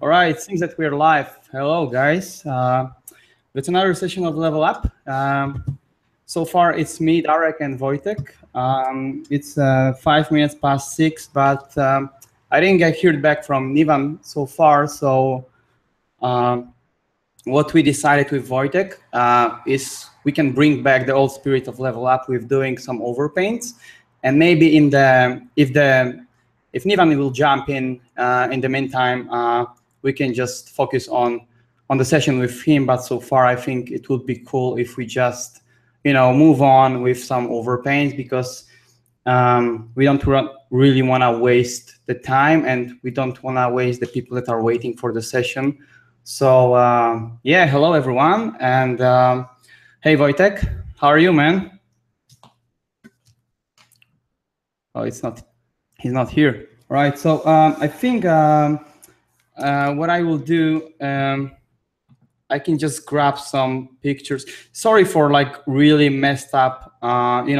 All right, it seems that we're live. Hello, guys. It's another session of Level Up. So far, it's me, Darek, and Wojtek. It's 5 minutes past 6, but I didn't get heard back from Nivan so far. So what we decided with Wojtek is we can bring back the old spirit of Level Up with doing some overpaints, and maybe in the if Nivan will jump in the meantime, we can just focus on the session with him. But so far, I think it would be cool if we just move on with some overpaints, because we don't really want to waste the time, and we don't want to waste the people that are waiting for the session. So yeah, hello everyone, and hey Wojtek, how are you, man? Oh, he's not here. All right, so I think what I will do, I can just grab some pictures. Sorry for like really messed up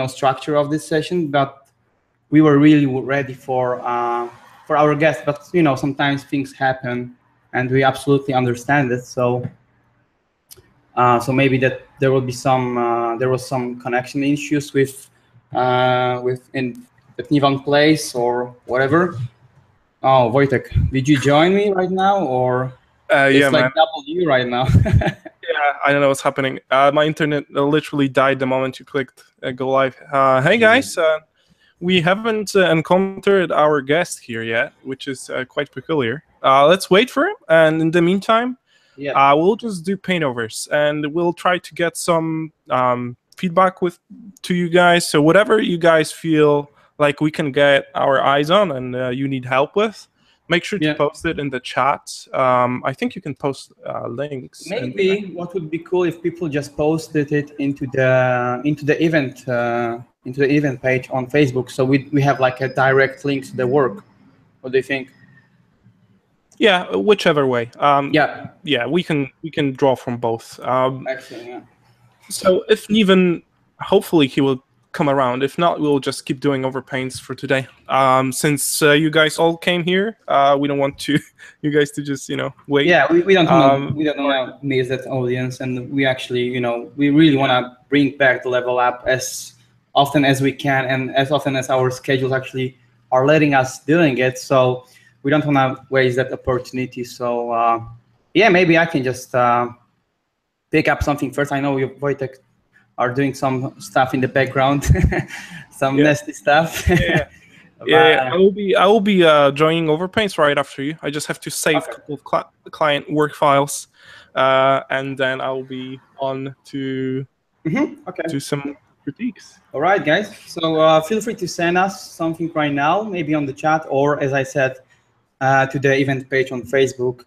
structure of this session, but we were really ready for our guests, but sometimes things happen, and we absolutely understand it. So so maybe that there will be some there was some connection issues with at Nivan place or whatever. Oh, Wojtek, did you join me right now, or it's yeah, like man. double you right now? Yeah, I don't know what's happening. My internet literally died the moment you clicked go live. Hey guys, we haven't encountered our guest here yet, which is quite peculiar. Let's wait for him, and in the meantime, Yeah. we'll just do paintovers, and we'll try to get some feedback to you guys. So whatever you guys feel like we can get our eyes on and you need help with, make sure to post it in the chat. I think you can post links. Maybe what would be cool if people just posted it into the event page on Facebook, so we have like a direct link to the work. What do you think? Yeah, whichever way. Yeah, we can draw from both. Excellent. Yeah. So if Nivan, hopefully he will come around. If not, we'll just keep doing overpaints for today. Since you guys all came here, we don't want you guys to just wait. Yeah, we don't want to miss that audience, and we actually we really want to bring back the Level Up as often as we can, and as often as our schedules actually are letting us doing it. So we don't want to waste that opportunity. So yeah, maybe I can just pick up something first. I know you, Wojtek, are doing some stuff in the background, some nasty stuff. Yeah, I will be joining overpaints right after you. I just have to save a couple of client work files, and then I'll be on to do some critiques. All right, guys. So feel free to send us something right now, maybe on the chat, or as I said, to the event page on Facebook,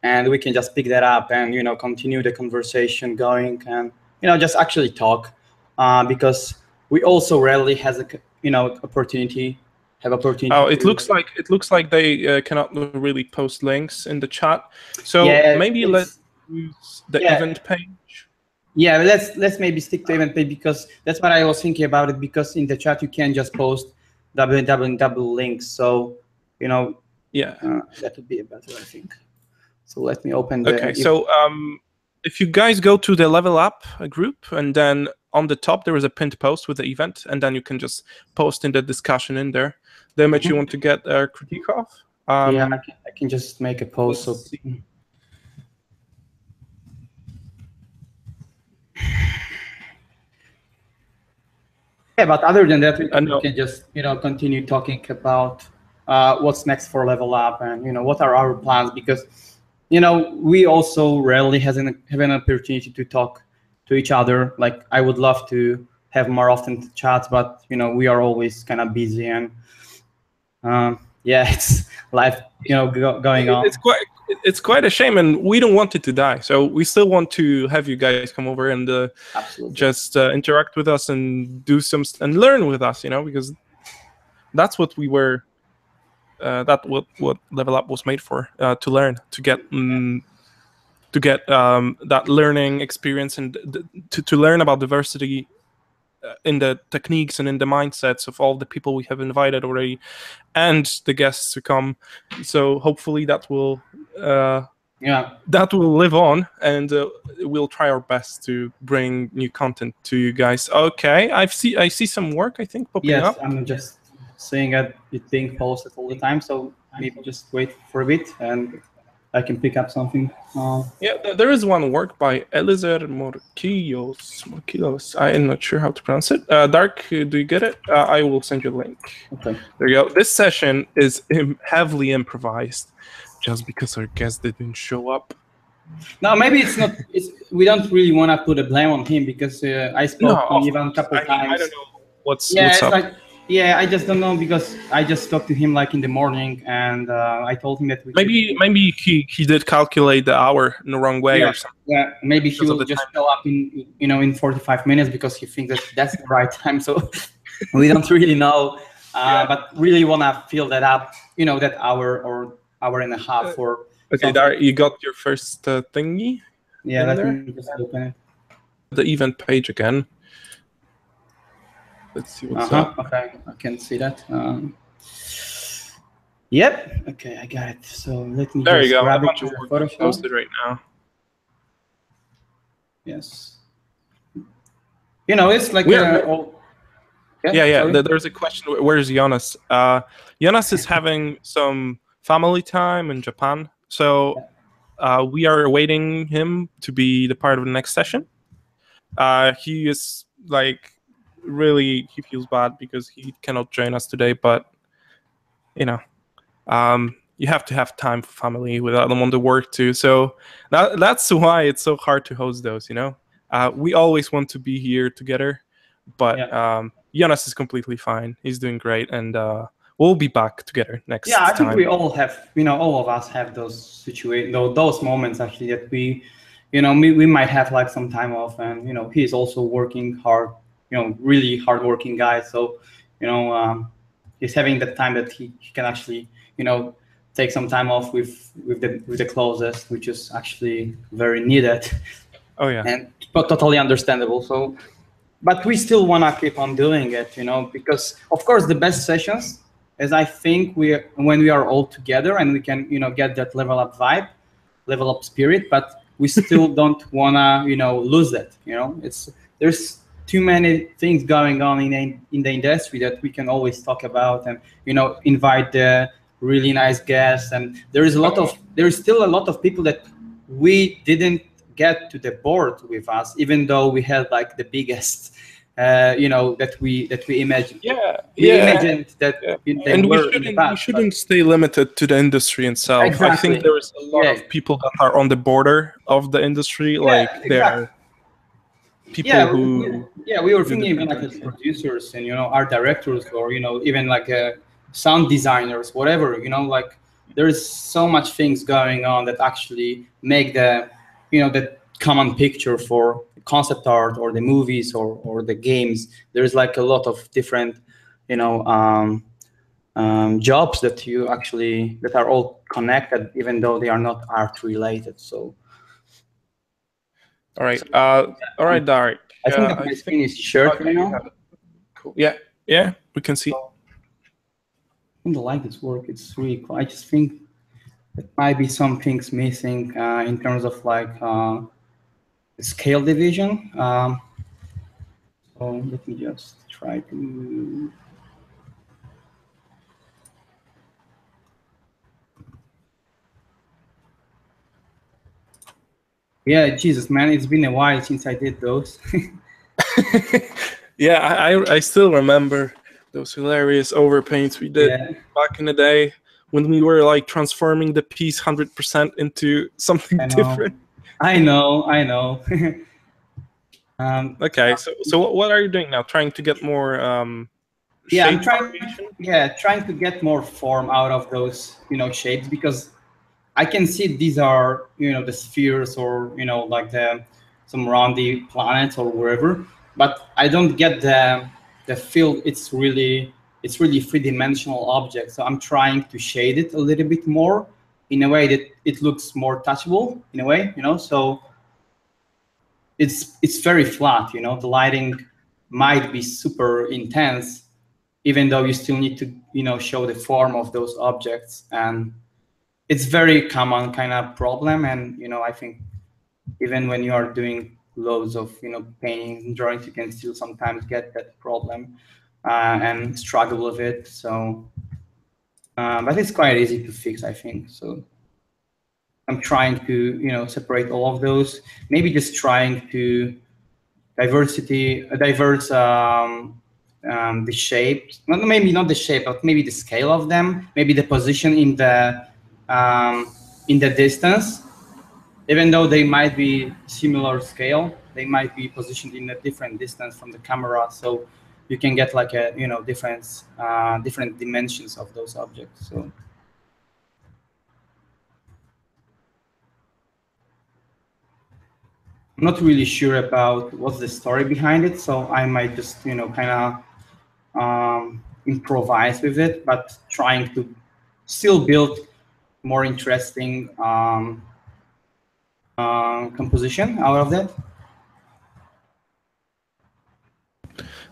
and we can just pick that up and continue the conversation going, and just actually talk, because we also rarely has a opportunity. Oh, it looks like they cannot really post links in the chat. So maybe let's use the event page. Yeah, let's maybe stick to event page, because that's what I was thinking about it. Because in the chat you can just post www links. So that would be better, I think. So let me open the. Okay, so if you guys go to the Level Up group, and then on the top there is a pinned post with the event, and then you can just post in the discussion in there the image you want to get a critique of. Yeah, I can just make a post. So yeah, but other than that, we can just continue talking about what's next for Level Up, and what are our plans, because we also rarely have an opportunity to talk to each other. Like, I would love to have more often chats, but we are always kind of busy, and yeah, it's life going on. It's quite a shame, and we don't want it to die. So we still want to have you guys come over and just interact with us and do and learn with us, because that's what we were. What Level Up was made for, to learn, to get that learning experience, and to learn about diversity in the techniques and in the mindsets of all the people we have invited already, and the guests to come. So hopefully that will that will live on, and we'll try our best to bring new content to you guys. Okay, I see some work, I think, popping up. Yes, I'm just seeing it being posted all the time, so maybe just wait for a bit and I can pick up something. Yeah, there is one work by Eliezer Morkilos. I am not sure how to pronounce it. Dark, do you get it? I will send you a link. Okay. There you go. This session is heavily improvised, just because our guest didn't show up. No, maybe it's not. We don't really want to put a blame on him, because I spoke to Ivan a couple times. I don't know what's up. Like, yeah, I just don't know, because I just talked to him like in the morning, and I told him that maybe he did calculate the hour in the wrong way or something. Yeah, maybe he will just show up in 45 minutes because he thinks that that's the right time. So we don't really know, but really want to fill that up. That hour or hour and a half for. Okay, Darek, you got your first thingy. Yeah, let me just open it. The event page again. Let's see what's up. Okay, I can see that. Yep. Okay, I got it. So let me there just you go. grab A it bunch to of work Photoshop. posted right now. Yes. It's like yeah. There's a question. Where's Jonas? Jonas is having some family time in Japan, so we are awaiting him to be the part of the next session. He is like really, he feels bad because he cannot join us today, but you have to have time for family without them on the work too. So that's why it's so hard to host those. We always want to be here together, but Jonas is completely fine. He's doing great, and we'll be back together next time. Yeah, I think we all have, all of us have those situations, those moments actually that we might have like some time off, and he's also working hard, really hardworking guy. So he's having that time that he can actually take some time off with the closest, which is actually very needed. Oh yeah, and but totally understandable. So, but we still want to keep on doing it, because of course the best sessions, as I think when we are all together and we can get that level up vibe, level up spirit, but we still don't wanna lose that. There's too many things going on in the industry that we can always talk about, and invite the really nice guests, and there's still a lot of people that we didn't get to the board with us, even though we had like the biggest that we imagined. We imagined that and we shouldn't stay limited to the industry itself. Exactly. I think there is a lot of people that are on the border of the industry, they're people who we were thinking even like as producers and art directors, or even like sound designers, whatever. Like there's so much things going on that actually make the the common picture for concept art or the movies or the games. There's like a lot of different jobs that are all connected, even though they are not art related. So all right, Darek. I think that my screen is shared right now. Cool. Yeah, we can see. I don't like this work. It's really cool. I just think there might be some things missing in terms of like scale division. So let me just try to. Yeah, Jesus, man, it's been a while since I did those. Yeah, I still remember those hilarious overpaints we did back in the day when we were like transforming the piece 100% into something different. I know. Okay, so what are you doing now? Trying to get more I'm trying to get more form out of those shapes, because I can see these are the spheres, or like some roundy planets or wherever, but I don't get the feel. It's really three-dimensional object. So I'm trying to shade it a little bit more in a way that it looks more touchable in a way, so it's very flat. The lighting might be super intense, even though you still need to show the form of those objects. And it's very common kind of problem, and I think even when you are doing loads of paintings and drawings, you can still sometimes get that problem and struggle with it. So, but it's quite easy to fix, I think. So I'm trying to separate all of those. Maybe just trying to diverse the shape, maybe not the shape, but maybe the scale of them, maybe the position in the distance. Even though they might be similar scale, they might be positioned in a different distance from the camera, so you can get like a different dimensions of those objects. So I'm not really sure about what's the story behind it, so I might just kind of improvise with it, but trying to still build more interesting composition out of that.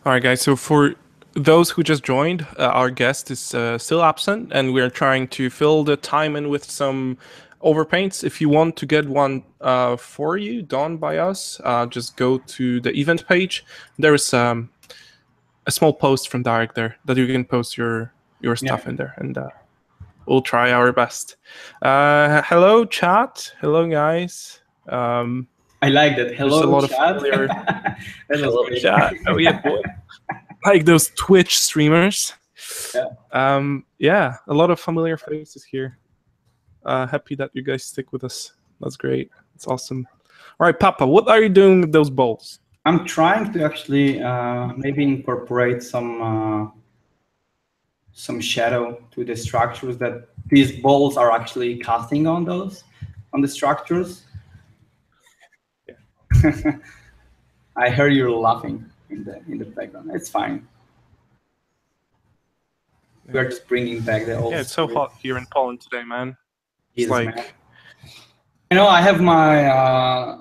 All right, guys. So for those who just joined, our guest is still absent, and we're trying to fill the time in with some overpaints. If you want to get one for you done by us, just go to the event page. There is a small post from Darek there that you can post your stuff in there, and we'll try our best. Hello, chat. Hello, guys. I like that. Hello, there's a lot chat. Of familiar... Hello, chat. Oh yeah, boy. Like those Twitch streamers. Yeah, a lot of familiar faces here. Happy that you guys stick with us. That's great. It's awesome. All right, Papa, what are you doing with those balls? I'm trying to actually maybe incorporate some shadow to the structures that these balls are actually casting on the structures. Yeah. I heard you laughing in the background. It's fine. We're just bringing back the old. Yeah, it's so hot here in Poland today, man. It's like, man. I have my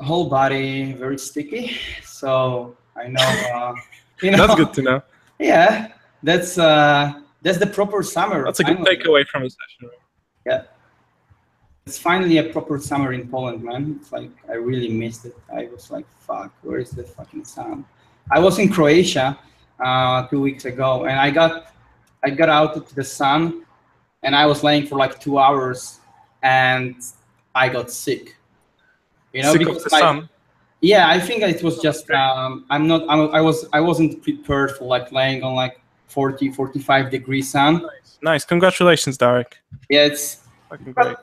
whole body very sticky, so I know. That's good to know. Yeah, that's the proper summer. That's a good takeaway from the session. Yeah, it's finally a proper summer in Poland, man. It's like I really missed it. I was like, fuck, where is the fucking sun? I was in Croatia 2 weeks ago, and I got out to the sun, and I was laying for like 2 hours, and I got sick. Sick because of the sun? Yeah, I think it was just I wasn't prepared for like laying on like 40-45 degree sun. Nice. Congratulations, Darek. Yeah, it's fucking great.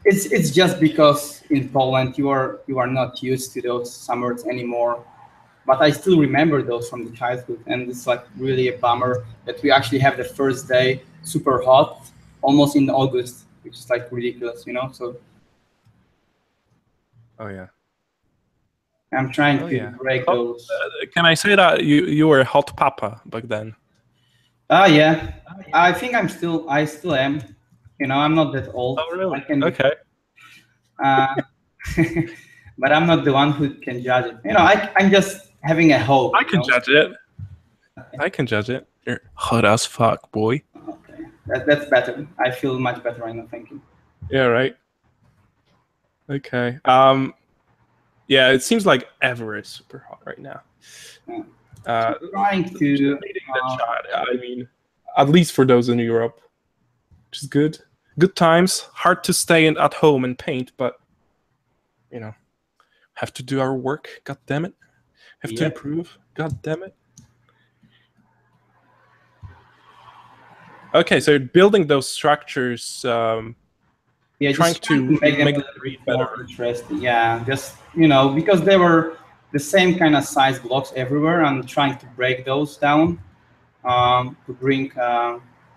It's just because in Poland you are not used to those summers anymore. But I still remember those from the childhood, and it's like really a bummer that we actually have the first day super hot, almost in August, which is like ridiculous, So. Oh yeah. I'm trying to break those. Can I say that you were a hot papa back then? Yeah. I think I still am. I'm not that old. Oh really? Okay. But I'm not the one who can judge it. I'm just having a hope. I can judge it. I can judge it. You're hot as fuck, boy. Okay, that's better. I feel much better right now. Thank you. Yeah. Right. Okay. Yeah, it seems like ever is super hot right now. Trying to. I mean, at least for those in Europe, which is good. Good times. Hard to stay at home and paint, but have to do our work. God damn it. Have to improve. God damn it. Okay, so building those structures. Trying to make them read better. Interesting. Yeah, just because they were the same kind of size blocks everywhere. I'm trying to break those down to bring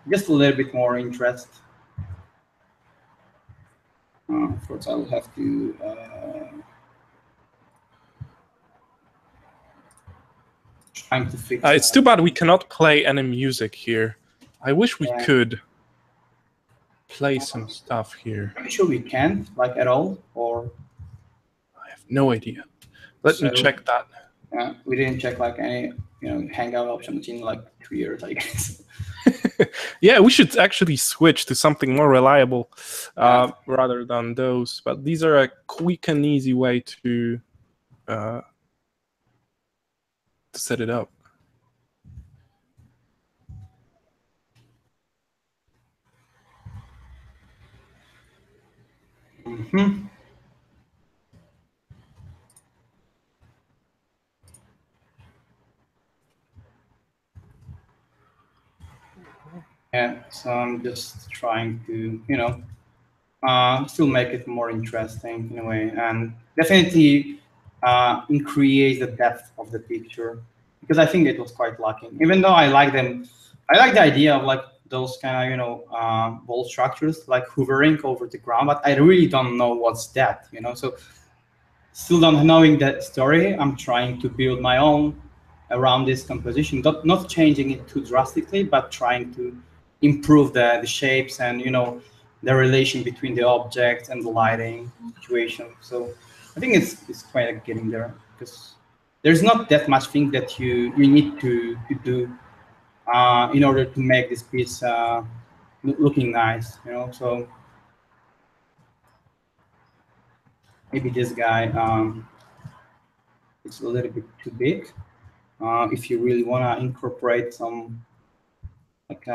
just a little bit more interest. Of course, I will have to. Trying to fix. It's too bad we cannot play any music here. I wish we could play some stuff here. I'm sure we can, like at all, or I have no idea. Let me check that. Yeah, we didn't check like any Hangout options in like 2 years, I guess. Yeah, we should actually switch to something more reliable rather than those. But these are a quick and easy way to set it up. Mm-hmm. Yeah, so I'm just trying to, you know, still make it more interesting in a way, and definitely increase the depth of the picture, because I think it was quite lacking. Even though I like them, I like the idea of like those kind of, you know, ball structures like hovering over the ground, but I really don't know what's that, you know. So still not knowing that story, I'm trying to build my own around this composition, not changing it too drastically, but trying to improve the shapes and, you know, the relation between the objects and the lighting situation. So I think it's quite getting there, because there's not that much thing that you need to do in order to make this piece looking nice, you know. So maybe this guy it's a little bit too big. If you really want to incorporate some like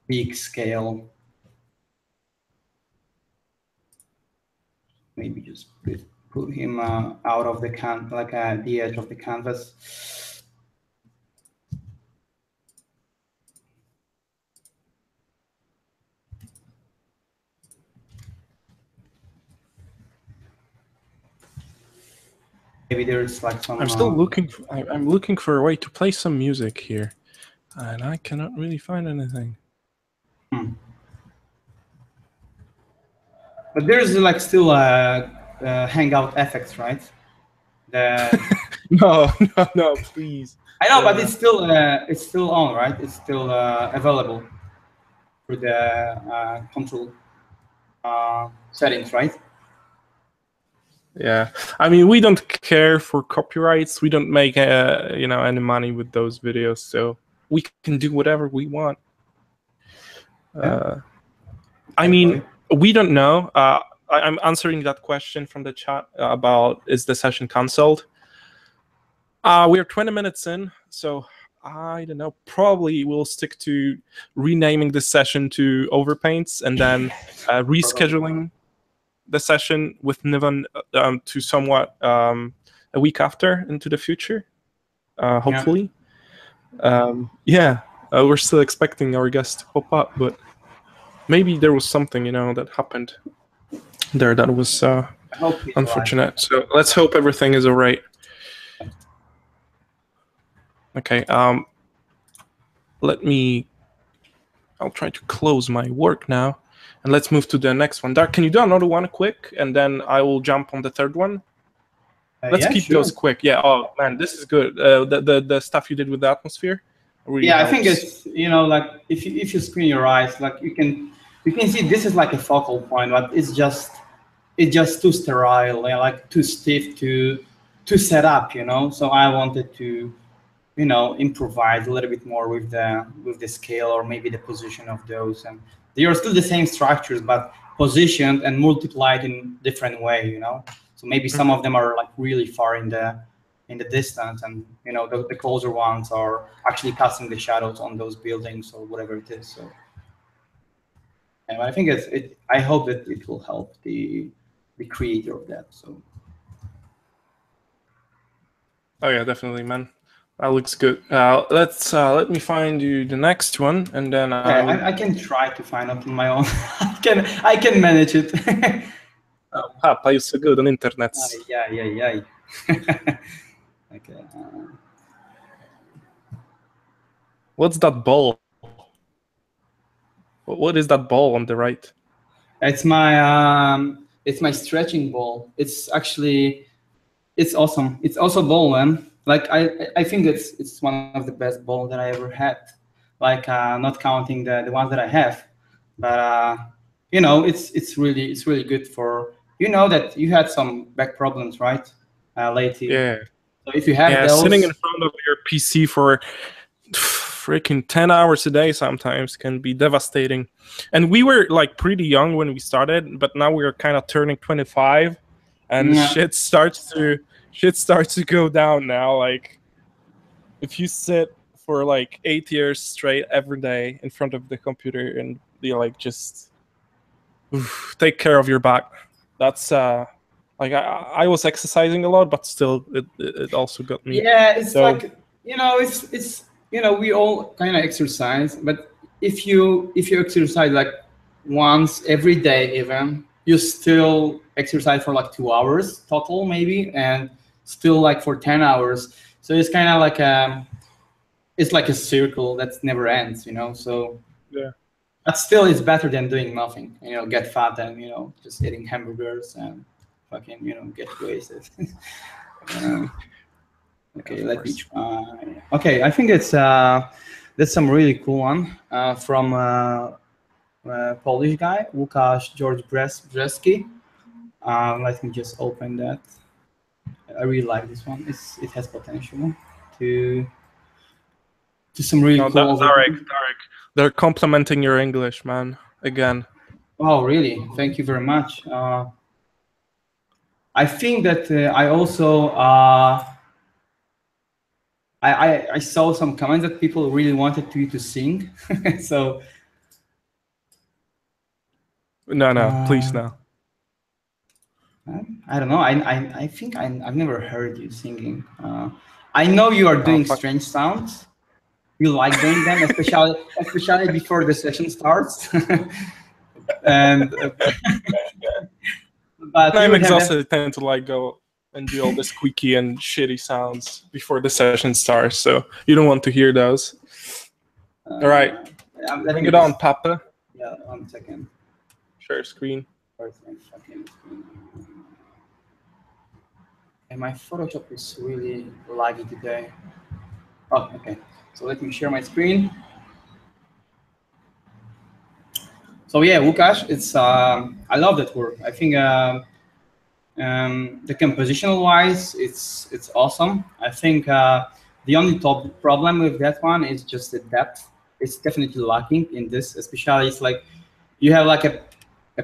big scale, maybe just put him out of the the edge of the canvas. Maybe there's like some. I'm still looking. I'm looking for a way to play some music here, and I cannot really find anything. But there's like still Hangout effects, right? No, please. I know, but it's still on, right? It's still available through the control settings, right? Yeah, I mean, we don't care for copyrights. We don't make you know, any money with those videos, so we can do whatever we want. I mean, we don't know. I'm answering that question from the chat about is the session cancelled. We're 20 minutes in, so I don't know. Probably we'll stick to renaming the session to overpaints and then rescheduling the session with Niven to somewhat a week after into the future, hopefully. Yeah, we're still expecting our guest to pop up, but maybe there was something, you know, that happened there that was unfortunate. Right. So let's hope everything is all right. Okay. I'll try to close my work now. And let's move to the next one. Dark, can you do another one quick? And then I will jump on the third one. Let's keep those quick. Yeah. Oh man, this is good. The stuff you did with the atmosphere. Really helps. I think it's, you know, like if you screen your eyes, like you can see this is like a focal point, but it's just too sterile, like too stiff to set up, you know. So I wanted to, you know, improvise a little bit more with the scale or maybe the position of those, and they are still the same structures but positioned and multiplied in different way, you know. So maybe some of them are like really far in the distance, and you know the closer ones are actually casting the shadows on those buildings or whatever it is. So and I think I hope that it will help the creator of that. So oh yeah, definitely, man. That looks good. Let me find you the next one, and then I can try to find out on my own. I can manage it. You're so good on internet. Yeah. Okay. What's that ball? What is that ball on the right? It's my stretching ball. It's awesome. It's also a ball, man. Like I think it's one of the best balls that I ever had. Like not counting the ones that I have, but you know, it's really good for, you know, that you had some back problems, right? Lately. Yeah. So if you have those, sitting in front of your PC for freaking 10 hours a day sometimes can be devastating. And we were like pretty young when we started, but now we're kind of turning 25, and shit starts to go down now. Like, if you sit for like 8 years straight every day in front of the computer and you like just take care of your back, that's like I was exercising a lot, but still it also got me. Yeah, it's like, you know, it's you know, we all kind of exercise, but if you exercise like once every day, even, you still exercise for like 2 hours total maybe, and still like for 10 hours. So it's kind of like it's like a circle that never ends, you know. So yeah, but still it's better than doing nothing, you know, get fat and, you know, just eating hamburgers and fucking, you know, get wasted. Okay, let me try. Okay, I think it's that's some really cool one from Polish guy, Łukasz George Brzeski. Let me just open that. I really like this one. It has potential to some really cool. Darek, they're complimenting your English, man. Again. Oh, really? Thank you very much. I think that I also I saw some comments that people really wanted you to sing. So no, please no. I don't know. I think I've never heard you singing. I know you are doing strange sounds. You like doing them, especially before the session starts. And but I'm exhausted. I tend to like go and do all the squeaky and shitty sounds before the session starts. So you don't want to hear those. All right, bring it on, Papa. Yeah, 1 second. Share screen. And my Photoshop is really laggy today. Oh, okay. So let me share my screen. So yeah, Łukasz, it's I love that work. I think the compositional wise, it's awesome. I think the only top problem with that one is just the depth. It's definitely lacking in this, especially it's like you have like a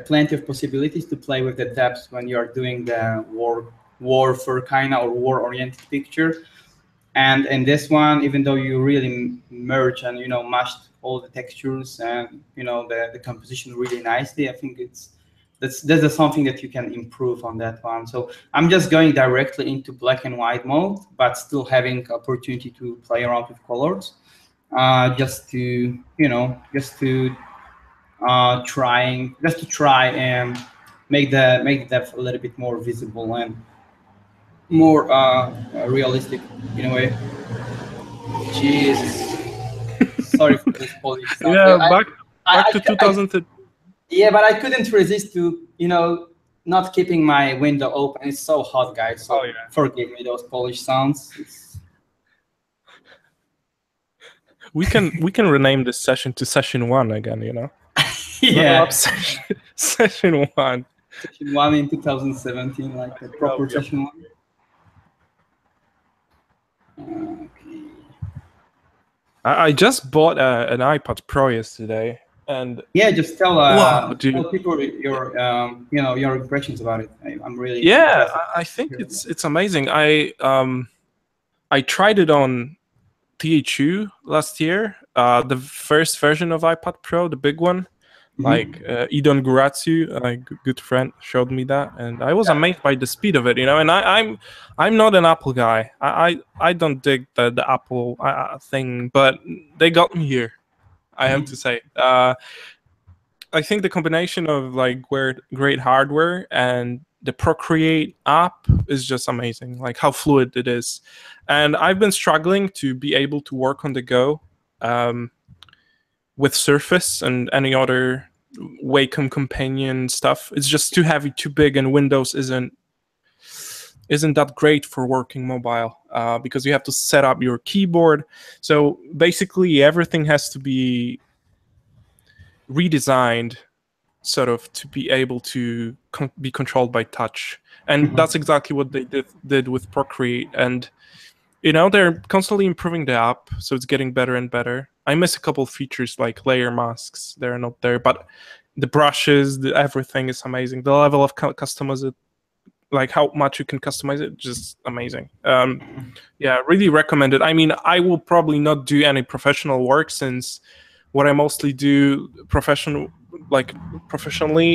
plenty of possibilities to play with the depth when you are doing the warfare kind of or war-oriented picture. And in this one, even though you really merge and, you know, mashed all the textures and, you know, the composition really nicely, I think that's something that you can improve on that one. So I'm just going directly into black and white mode, but still having opportunity to play around with colors, just to, you know, try and make the depth a little bit more visible and more realistic in a way. Jesus. Sorry for this Polish stuff. Yeah, back to 2000. Yeah, but I couldn't resist to, you know, not keeping my window open. It's so hot, guys. So forgive me those Polish sounds. We can rename this session to session 1 again, you know. Yeah. Session 1. Session 1 in 2017, like a proper session 1. Okay. I just bought an iPad Pro yesterday, and yeah, just tell tell people your you know, your impressions about it. I'm really I think it's amazing. I tried it on THU last year, the first version of iPad Pro, the big one. Like Idon Guratsu, a good friend, showed me that, and I was amazed by the speed of it, you know. And I'm not an Apple guy. I don't dig the Apple thing, but they got me here, I have to say. I think the combination of like great hardware and the Procreate app is just amazing. Like how fluid it is, and I've been struggling to be able to work on the go. With Surface and any other Wacom companion stuff, it's just too heavy, too big, and Windows isn't that great for working mobile because you have to set up your keyboard. So basically, everything has to be redesigned, sort of, to be able to be controlled by touch, and that's exactly what they did with Procreate. And you know, they're constantly improving the app, so it's getting better and better. I miss a couple of features like layer masks. They're not there, but the brushes, everything is amazing. The level of customization, like how much you can customize it, just amazing. Yeah, really recommend it. I mean, I will probably not do any professional work, since what I mostly do professionally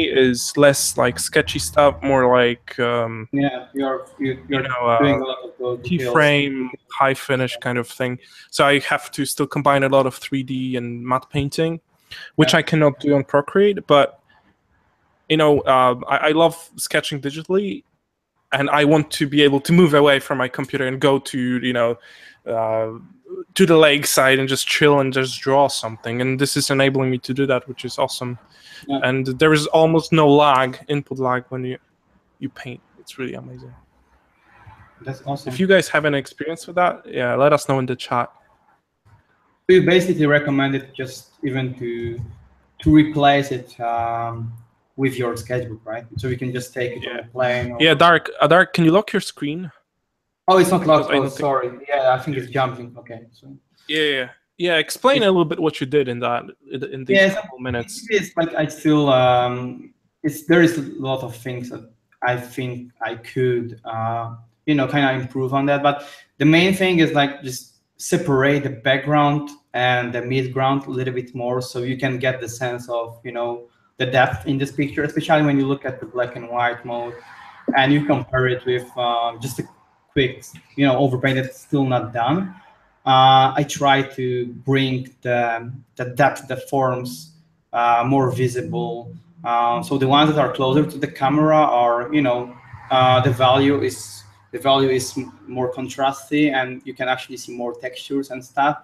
is less like sketchy stuff, more like yeah, you're you doing know, a lot of those details. keyframe, high finish kind of thing. So I have to still combine a lot of 3D and matte painting, which I cannot do on Procreate. But you know, I love sketching digitally, and I want to be able to move away from my computer and go to, you know, to the lakeside and just chill and just draw something. And this is enabling me to do that, which is awesome. Yeah. And there is almost no lag, input lag, when you paint. It's really amazing. That's awesome. If you guys have any experience with that, yeah, let us know in the chat. We basically recommend it just even to replace it with your sketchbook, right? So we can just take it on the plane. Yeah, Darek, can you lock your screen? Oh, it's not locked. Oh, sorry. Yeah, I think it's jumping. Okay. So. Yeah. Explain a little bit what you did in these couple minutes. It's like I still there is a lot of things that I think I could you know, kind of improve on that. But the main thing is like just separate the background and the midground a little bit more, so you can get the sense of, you know, the depth in this picture, especially when you look at the black and white mode and you compare it with just a quick, you know, overpaint that's still not done. I try to bring the depth, the forms more visible. So the ones that are closer to the camera are, you know, the value is more contrasty, and you can actually see more textures and stuff.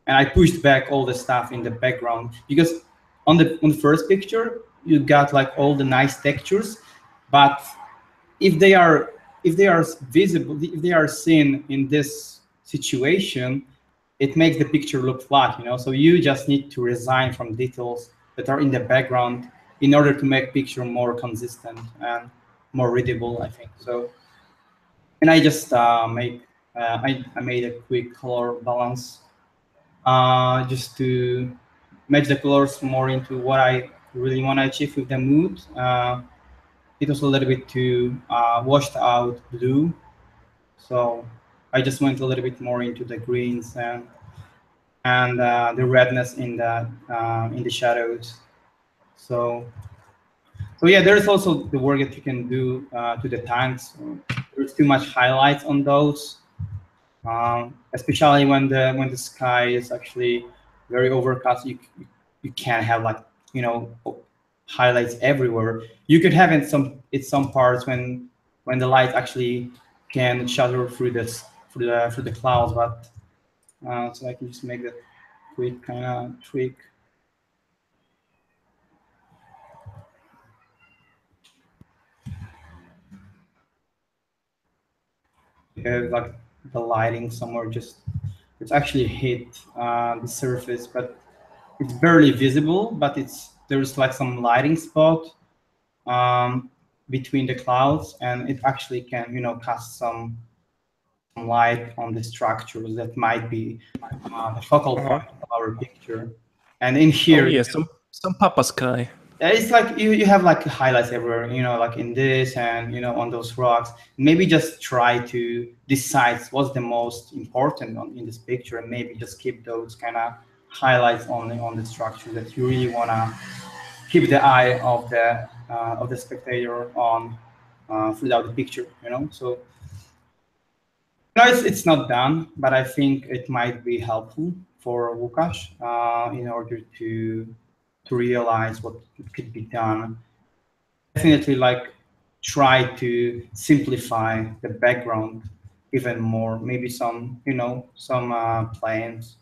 And I pushed back all the stuff in the background, because on the first picture you got like all the nice textures, but if they are visible, if they are seen in this situation, it makes the picture look flat, you know. So you just need to resign from details that are in the background in order to make picture more consistent and more readable, I think. So, and I just I made a quick color balance just to match the colors more into what I really want to achieve with the mood. It was a little bit too washed out blue, so I just went a little bit more into the greens and the redness in the shadows. So yeah, there's also the work that you can do to the tanks. There's too much highlights on those, especially when the sky is actually very overcast. You can't have, like, you know, highlights everywhere. You could have in some parts when the light actually can shadow through the clouds, but so I can just make that quick kind of tweak. Like the lighting somewhere, just it's actually hit the surface, but it's barely visible, but there's like some lighting spot between the clouds, and it actually can, you know, cast some light on the structures that might be the focal point of our picture. And in here, some Papa Sky. It's like you have like highlights everywhere, you know, like in this and, you know, on those rocks. Maybe just try to decide what's the most important in this picture, and maybe just keep those kind of highlights only on the structure that you really want to keep the eye of the spectator on throughout the picture, you know. So no, it's not done, but I think it might be helpful for Łukasz in order to realize what could be done. Definitely, like, try to simplify the background even more. Maybe some, you know, some planes,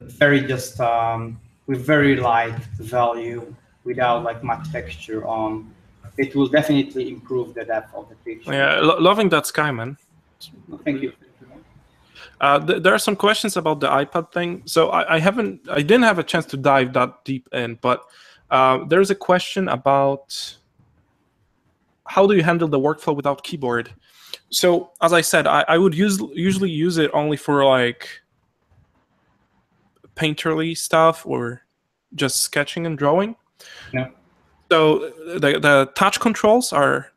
very just with very light value, without like much texture on. It will definitely improve the depth of the picture. Yeah, loving that sky, man. Thank you. There are some questions about the iPad thing. So I didn't have a chance to dive that deep in, but there's a question about how do you handle the workflow without keyboard? So as I said, I would usually use it only for like painterly stuff or just sketching and drawing. Yeah. So the touch controls are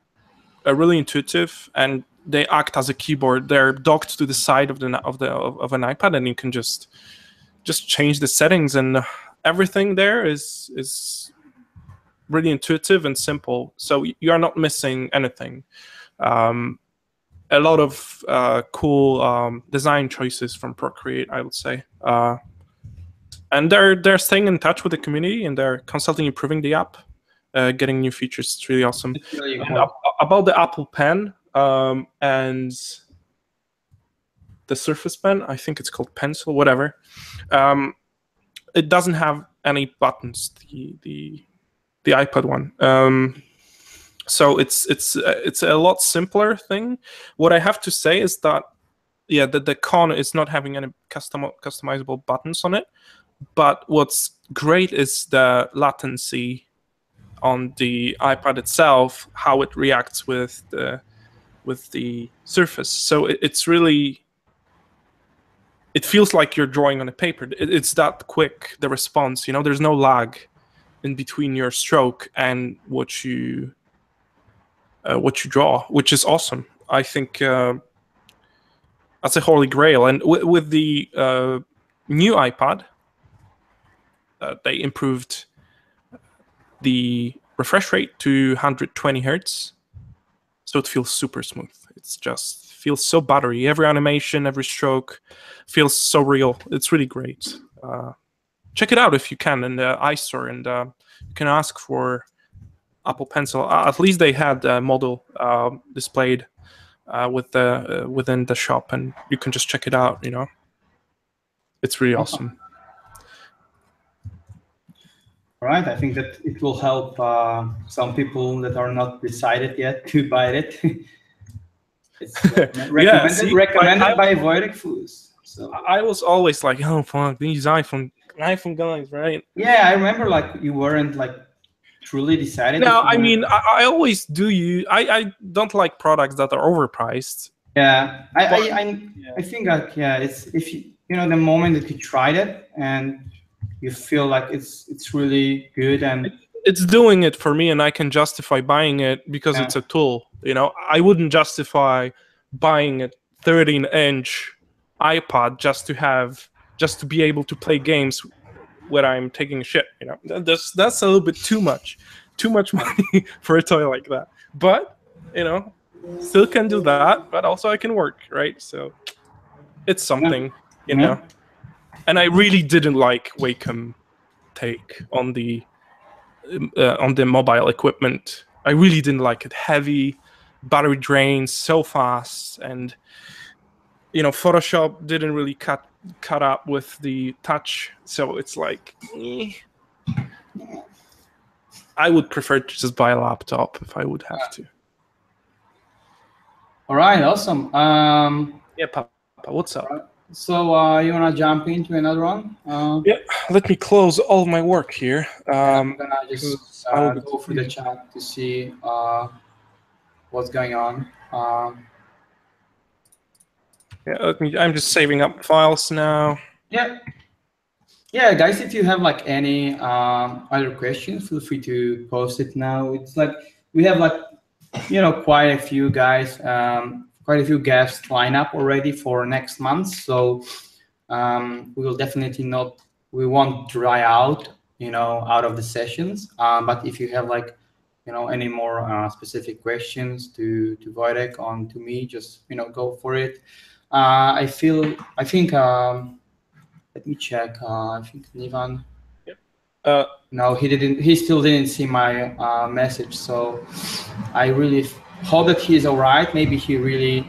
really intuitive, and they act as a keyboard. They're docked to the side of an iPad, and you can just change the settings, and everything there is really intuitive and simple. So you are not missing anything. A lot of cool design choices from Procreate, I would say. And they're staying in touch with the community, and they're constantly improving the app, getting new features. It's really awesome. It's really And cool. about the Apple Pen and the Surface Pen, I think it's called Pencil, whatever. It doesn't have any buttons. The iPad one. So it's a lot simpler thing. What I have to say is that the con is not having any customizable buttons on it. But what's great is the latency on the iPad itself, how it reacts with the Surface. So it's really, it feels like you're drawing on a paper. It's that quick, the response. There's no lag in between your stroke and what you draw, which is awesome. I think that's a holy grail. And with the new iPad, they improved the refresh rate to 120 hertz, so it feels super smooth. It's just feels so buttery. Every animation, every stroke feels so real. It's really great. Check it out if you can in the iStore, and you can ask for Apple Pencil. At least they had a model displayed within the shop, and you can just check it out. It's really awesome. All right, I think that it will help some people that are not decided yet to buy it. It's recommended by Wojtek Foods. So I was always like, oh fuck, these iPhone guys, right? Yeah, I remember like you weren't like truly decided. No, I mean I always do I don't like products that are overpriced. Yeah, I think like it's if you the moment that you tried it and you feel like it's really good and it's doing it for me, and I can justify buying it because it's a tool. I wouldn't justify buying a 13-inch iPad just to be able to play games when I'm taking a shit. That's a little bit too much money for a toy like that. But still can do that. But also I can work, right? So it's something, And I really didn't like Wacom take on the mobile equipment. I really didn't like it. Heavy, battery drains so fast, and Photoshop didn't really cut up with the touch. So it's like, I would prefer to just buy a laptop if I would have to. All right, awesome. Yeah, Papa, what's up? Right. So you wanna jump into another one? Yeah, let me close all my work here. I'm gonna just go through the chat to see what's going on. Yeah, I'm just saving up files now. Yeah, guys, if you have like any other questions, feel free to post it now. It's like we have like quite a few guys, quite a few guests lined up already for next month. So we will definitely we won't dry out out of the sessions. But if you have like any more specific questions to Wojtek on to me, just go for it. I think let me check. I think Nivan. Yep. No, he didn't. He still didn't see my message. So I really hope that he's all right. Maybe he really,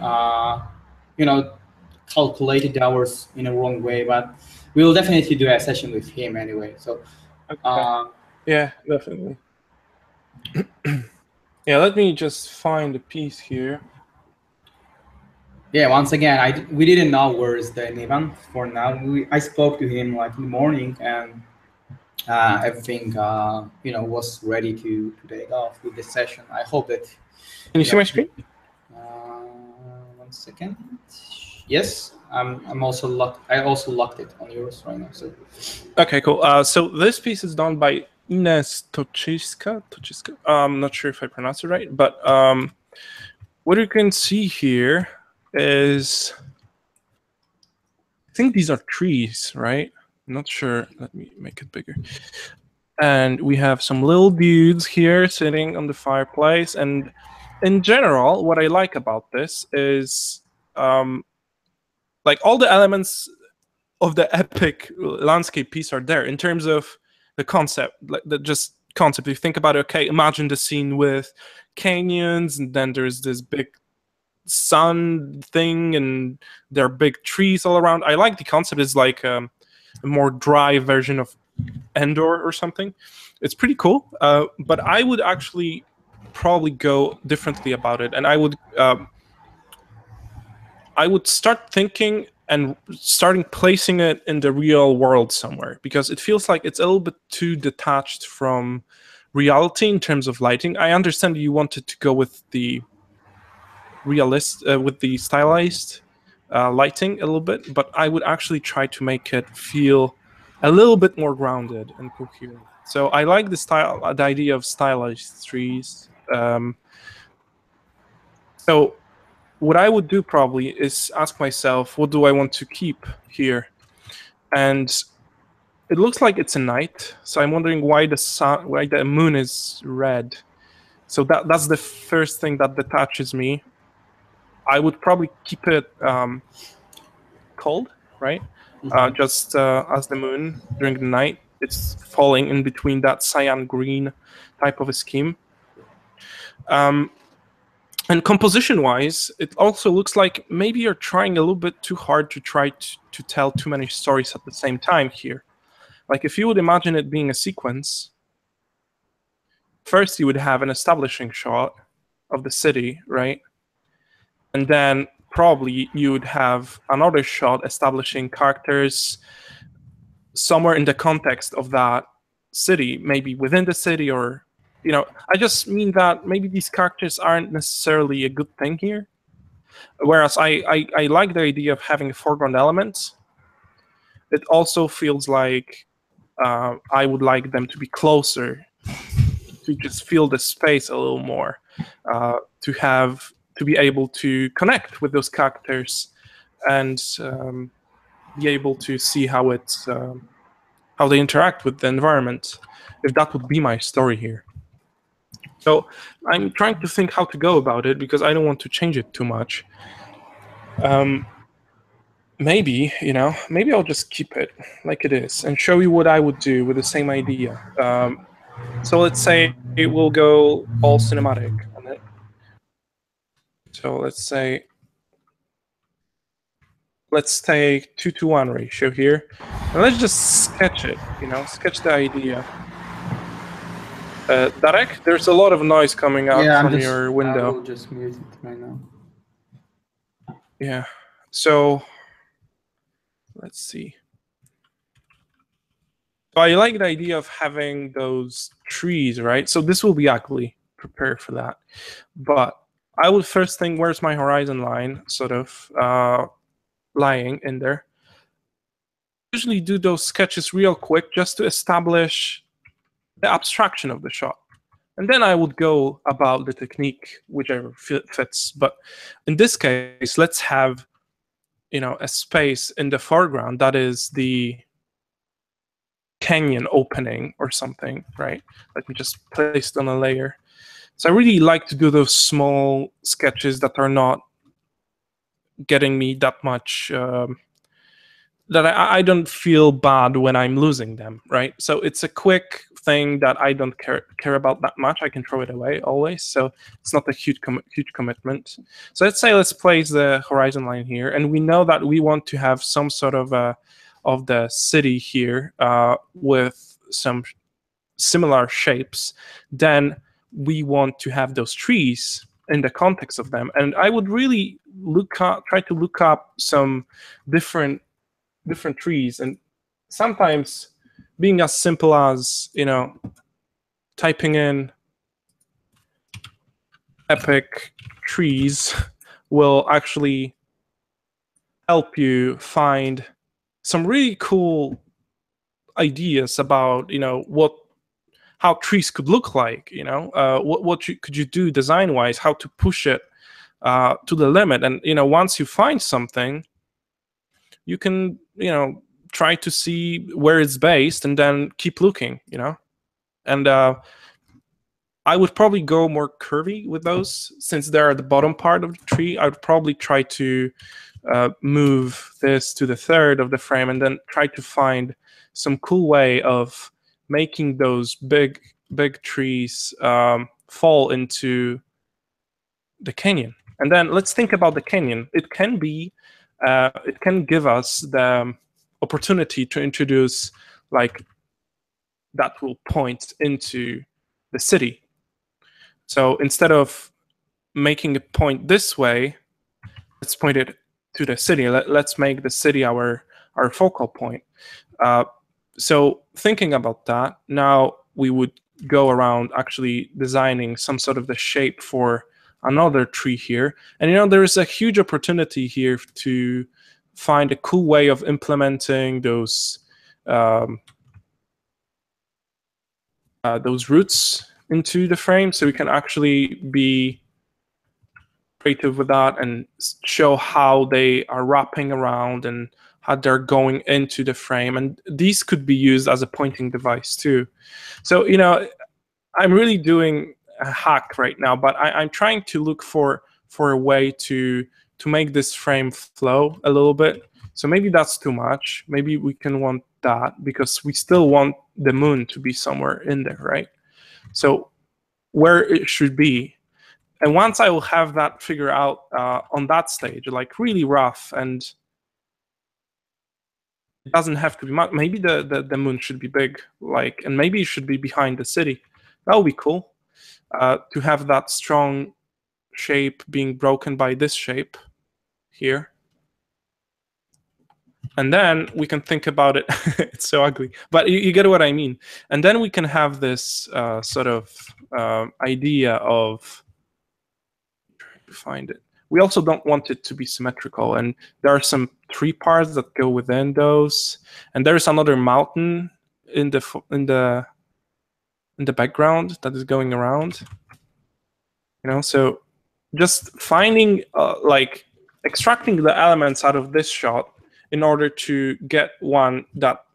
calculated the hours in a wrong way. But we will definitely do a session with him anyway. So. Okay. Yeah, definitely. Yeah, let me just find a piece here. Yeah, once again, we didn't know where is the Nivan for now. I spoke to him like in the morning, and everything was ready to take off with the session. I hope that. Can you see my screen? second. Yes, I'm also locked. I also locked it on yours right now. So okay, cool. So this piece is done by Ines Toczyska. I'm not sure if I pronounced it right, but what you can see here is, I think these are trees, right? I'm not sure. Let me make it bigger. And we have some little dudes here sitting on the fireplace. And in general, what I like about this is like all the elements of the epic landscape piece are there in terms of the concept, like the just concept. You think about it, okay, imagine the scene with canyons, and then there's this big sun thing, and there are big trees all around. I like the concept. It's like a more dry version of Endor or something. It's pretty cool, but I would actually probably go differently about it, and I would start thinking and starting placing it in the real world somewhere, because it feels like it's a little bit too detached from reality in terms of lighting. I understand you wanted to go with the with the stylized lighting a little bit, but I would actually try to make it feel a little bit more grounded and coherent. So I like the idea of stylized trees. So what I would do probably is ask myself, what do I want to keep here? And it looks like it's a night, so I'm wondering why the moon is red. So that's the first thing that detaches me. I would probably keep it cold, right? Just as the moon during the night, it's falling in between that cyan green type of a scheme. And composition-wise, it also looks like maybe you're trying a little bit too hard to try to tell too many stories at the same time here. Like if you would imagine it being a sequence, first you would have an establishing shot of the city, right? And then probably you would have another shot establishing characters somewhere in the context of that city, maybe within the city, or I just mean that maybe these characters aren't necessarily a good thing here. Whereas I like the idea of having a foreground element. It also feels like I would like them to be closer, to just feel the space a little more, to be able to connect with those characters and be able to see how they interact with the environment, if that would be my story here. So I'm trying to think how to go about it, because I don't want to change it too much. Maybe I'll just keep it like it is and show you what I would do with the same idea. So let's say it will go all cinematic on it. So let's take 2:1 ratio here, and let's just sketch it. Sketch the idea. Darek, there's a lot of noise coming out from your window. I will just mute it right now. Yeah. So let's see. So I like the idea of having those trees, right? So this will be ugly. Prepare for that. But I would first think, where's my horizon line sort of lying in there? Usually do those sketches real quick just to establish the abstraction of the shot. And then I would go about the technique, whichever fits. But in this case, let's have a space in the foreground that is the canyon opening or something, right? Let me just place it on a layer. So I really like to do those small sketches that are not getting me that much, that I don't feel bad when I'm losing them, right? So it's a quick thing that I don't care about that much. I can throw it away always, so it's not a huge commitment. So let's place the horizon line here, and we know that we want to have some sort of the city here with some similar shapes. Then we want to have those trees in the context of them, and I would really try to look up some different trees, and sometimes being as simple as typing in epic trees will actually help you find some really cool ideas about, you know, how trees could look like, you know, could you do design-wise, how to push it to the limit. And, you know, once you find something, you can, you know, try to see where it's based and then keep looking, you know. And I would probably go more curvy with those, since they're at the bottom part of the tree. I would probably try to move this to the third of the frame and then try to find some cool way of making those big trees fall into the canyon. And then let's think about the canyon. It can give us the opportunity to introduce, like, that will point into the city. So instead of making it point this way, let's point it to the city. Let's make the city our focal point. So thinking about that, now we would go around actually designing some sort of the shape for another tree here. And, you know, there is a huge opportunity here to find a cool way of implementing those roots into the frame, so we can actually be creative with that and show how they are wrapping around and how they're going into the frame. And these could be used as a pointing device too. So, you know, I'm really doing a hack right now, but I'm trying to look for a way to make this frame flow a little bit. So maybe that's too much. Maybe we can want that, because we still want the moon to be somewhere in there, right? So where it should be. And once I will have that figured out on that stage, like really rough, and it doesn't have to be much. Maybe the moon should be big, like, and maybe it should be behind the city. That would be cool to have that strong shape being broken by this shape here. And then we can think about it. It's so ugly, but you get what I mean. And then we can have this sort of idea of, trying to find it. We also don't want it to be symmetrical, and there are some tree parts that go within those. And there's another mountain in the background that is going around. You know, so just finding like extracting the elements out of this shot in order to get one that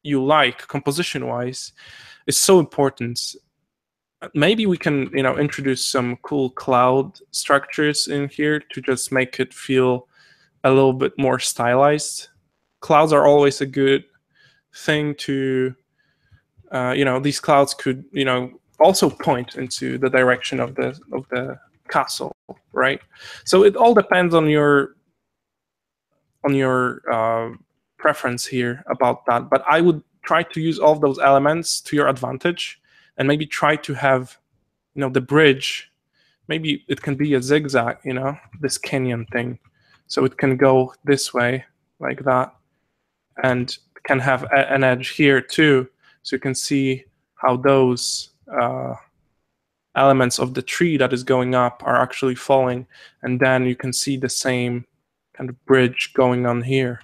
you like composition-wise is so important. Maybe we can, you know, introduce some cool cloud structures in here to just make it feel a little bit more stylized. Clouds are always a good thing to, you know, these clouds could, you know, also point into the direction of the castle, right? So it all depends on your preference here about that. But I would try to use all of those elements to your advantage, and maybe try to have, you know, the bridge. Maybe it can be a zigzag, you know, this canyon thing. So it can go this way like that, and can have an edge here too. So you can see how those elements of the tree that is going up are actually falling. And then you can see the same kind of bridge going on here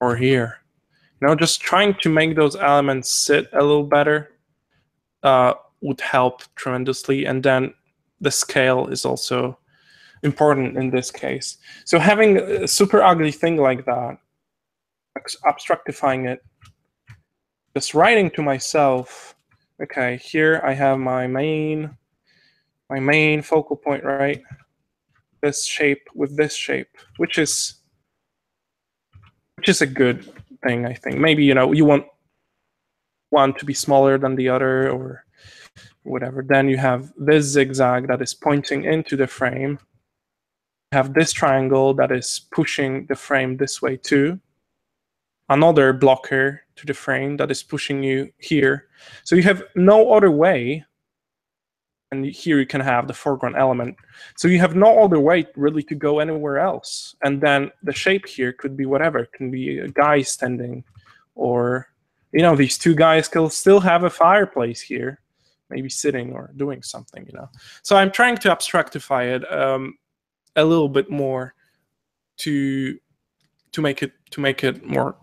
or here. You know, just trying to make those elements sit a little better would help tremendously. And then the scale is also important in this case. So having a super ugly thing like that, abstractifying it, just writing to myself, okay, here I have my main focal point, right? This shape with this shape, which is a good thing, I think. Maybe, you know, you want one to be smaller than the other or whatever. Then you have this zigzag that is pointing into the frame. You have this triangle that is pushing the frame this way too. Another blocker to the frame that is pushing you here. So you have no other way. And here you can have the foreground element. So you have no other way really to go anywhere else. And then the shape here could be whatever. It can be a guy standing, or, you know, these two guys can still have a fireplace here, maybe sitting or doing something, you know. So I'm trying to abstractify it. a little bit more to make it more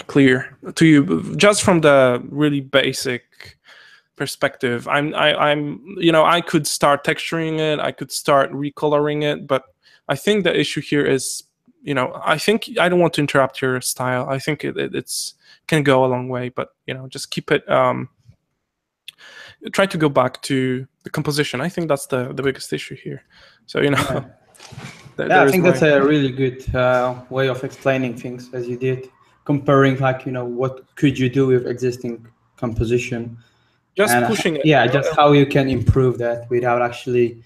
clear to you, just from the really basic perspective. I could start texturing it, I could start recoloring it, but I think the issue here is, I think I don't want to interrupt your style. I think it's can go a long way, but just keep it. Try to go back to the composition. I think that's the biggest issue here. So Yeah. I think that's a really good way of explaining things, as you did, comparing what could you do with existing composition. Just pushing it. Yeah, just how you can improve that without actually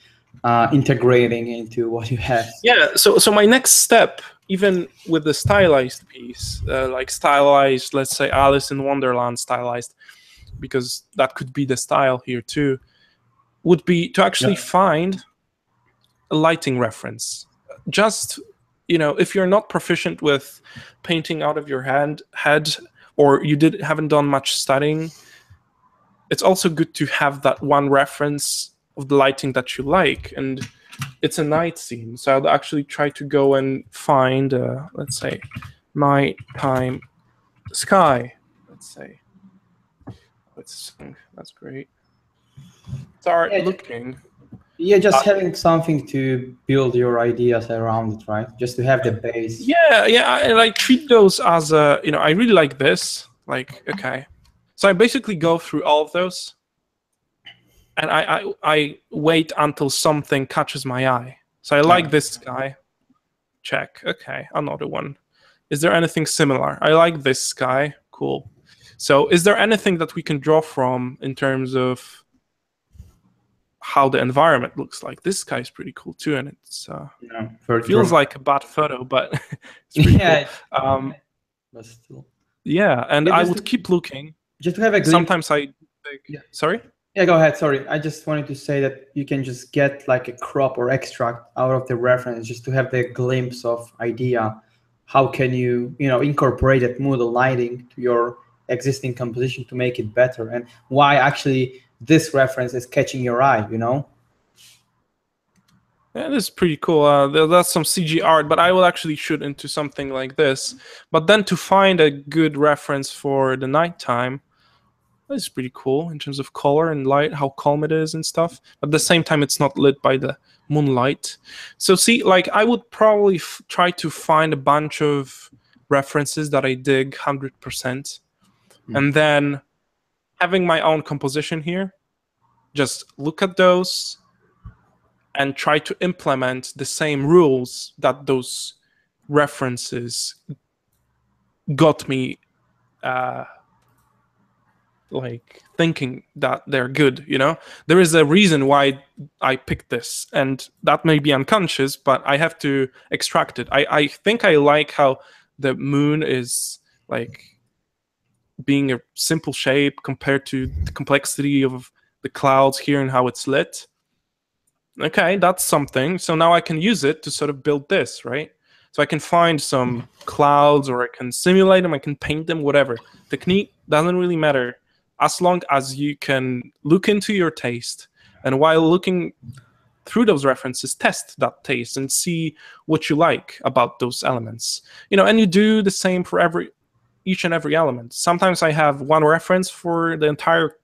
integrating into what you have. Yeah, so my next step, even with the stylized piece, like stylized, let's say Alice in Wonderland stylized, because that could be the style here too, would be to actually find a lighting reference. Just, if you're not proficient with painting out of your head, or you haven't done much studying, it's also good to have that one reference of the lighting that you like. And it's a night scene, so I'll actually try to go and find, let's say, nighttime sky. Let's say, that's great. Start looking. Yeah, just having something to build your ideas around it, right? Just to have the base. Yeah, and I treat those as I really like this. Like, okay, so I basically go through all of those, and I wait until something catches my eye. So I like this guy. Check. Okay, another one. Is there anything similar? I like this guy. Cool. So is there anything that we can draw from in terms of how the environment looks like? This guy's pretty cool too, and it's feels like a bad photo, but it's pretty cool. But still. Yeah, and I would keep looking. Just to have a glimpse. Sometimes sorry? Yeah, go ahead. Sorry, I just wanted to say that you can just get like a crop or extract out of the reference, just to have the glimpse of idea. How can you, incorporate that mood or lighting to your existing composition to make it better, and why actually this reference is catching your eye, Yeah, this is pretty cool. That's some CG art, but I will actually shoot into something like this. But then to find a good reference for the nighttime, that's pretty cool in terms of color and light, how calm it is and stuff. At the same time, it's not lit by the moonlight. So see, like, I would probably try to find a bunch of references that I dig 100%. And then having my own composition here, just look at those and try to implement the same rules that those references got me like thinking that they're good. There is a reason why I picked this, and that may be unconscious, but I have to extract it. I think I like how the moon is like being a simple shape compared to the complexity of the clouds here and how it's lit. Okay, that's something. So now I can use it to sort of build this, right? So I can find some clouds, or I can simulate them, I can paint them, whatever. Technique doesn't really matter, as long as you can look into your taste, and while looking through those references, test that taste and see what you like about those elements. And you do the same for each and every element. Sometimes I have one reference for the entire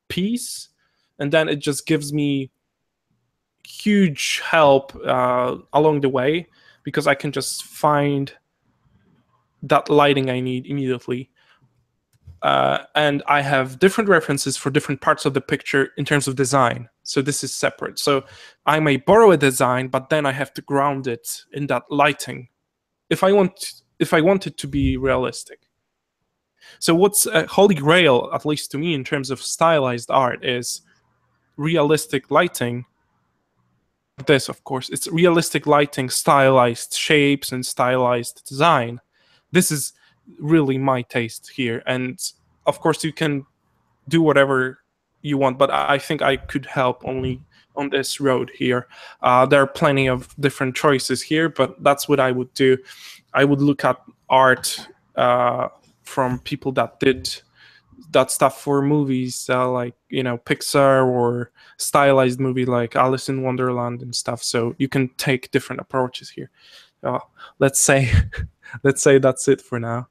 piece, and then it just gives me huge help along the way, because I can just find that lighting I need immediately. And I have different references for different parts of the picture in terms of design. So this is separate. So I may borrow a design, but then I have to ground it in that lighting if I want it to be realistic. So what's a holy grail, at least to me, in terms of stylized art, is realistic lighting. This, of course, it's realistic lighting, stylized shapes, and stylized design. This is really my taste here. And of course, you can do whatever you want, but I think I could help only on this road here. There are plenty of different choices here, but that's what I would do. I would look at art from people that did that stuff for movies like, you know, Pixar, or stylized movie like Alice in Wonderland and stuff. So you can take different approaches here. Let's say that's it for now.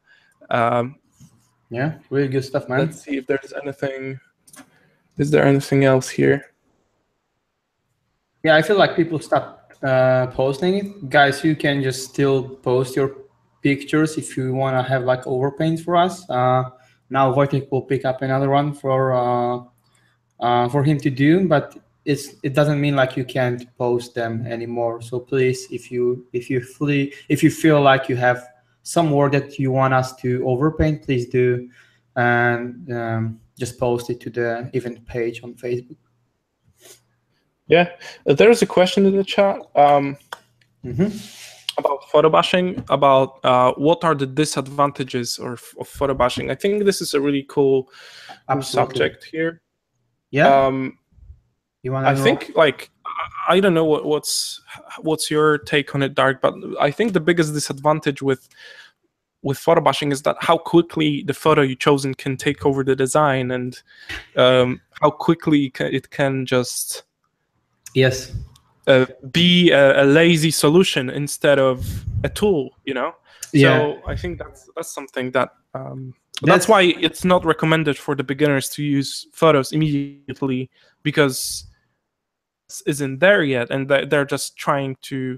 Yeah, really good stuff, man. Let's see if there's anything. Is there anything else here? Yeah, I feel like people stopped posting it. Guys, you can just still post your pictures if you want to have like overpaints for us. Now Wojtek will pick up another one for him to do, but it doesn't mean like you can't post them anymore. So please, if you feel like you have some work that you want us to overpaint, please do, and just post it to the event page on Facebook. Yeah, there's a question in the chat about photo bashing, about what are the disadvantages of photo bashing. I think this is a really cool subject here. Yeah. I think, like, I don't know what's your take on it, Darek, but I think the biggest disadvantage with photo bashing is that how quickly the photo you chosen can take over the design, and how quickly it can just be a lazy solution instead of a tool, you know. So I think that's something that that's why it's not recommended for the beginners to use photos immediately, because it isn't there yet, and they're just trying to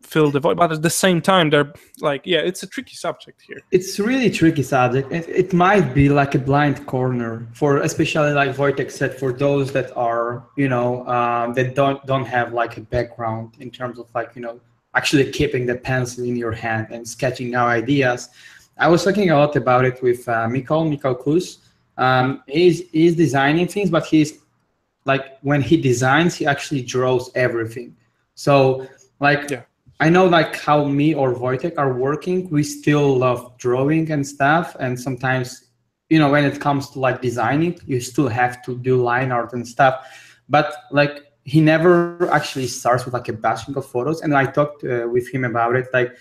fill the void. But at the same time, they're like, yeah, it's a tricky subject here. It's a really tricky subject. It might be like a blind corner for, especially like Wojtek said, for those that are, you know, that don't have like a background in terms of like, you know, actually keeping the pencil in your hand and sketching out ideas. I was talking a lot about it with Mikkel Klus. He's designing things, but he's like, when he designs, he actually draws everything. So like, I know like how me or Wojtek are working, we still love drawing and stuff. And sometimes, you know, when it comes to like designing, you still have to do line art and stuff. But like, he never actually starts with like a bashing of photos. And I talked with him about it. Like,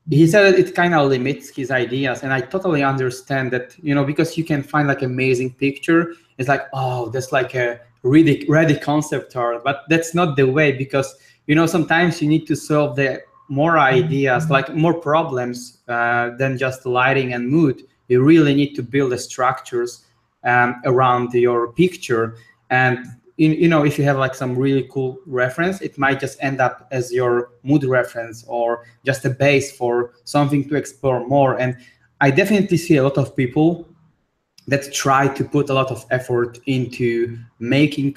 he said that it kind of limits his ideas. And I totally understand that, you know, because you can find like amazing picture. It's like, oh, that's like a ready concept art. But that's not the way, because, you know, sometimes you need to solve the more ideas, like more problems than just lighting and mood. You really need to build the structures around your picture. And, you know, if you have like some really cool reference, it might just end up as your mood reference or just a base for something to explore more. And I definitely see a lot of people that try to put a lot of effort into making,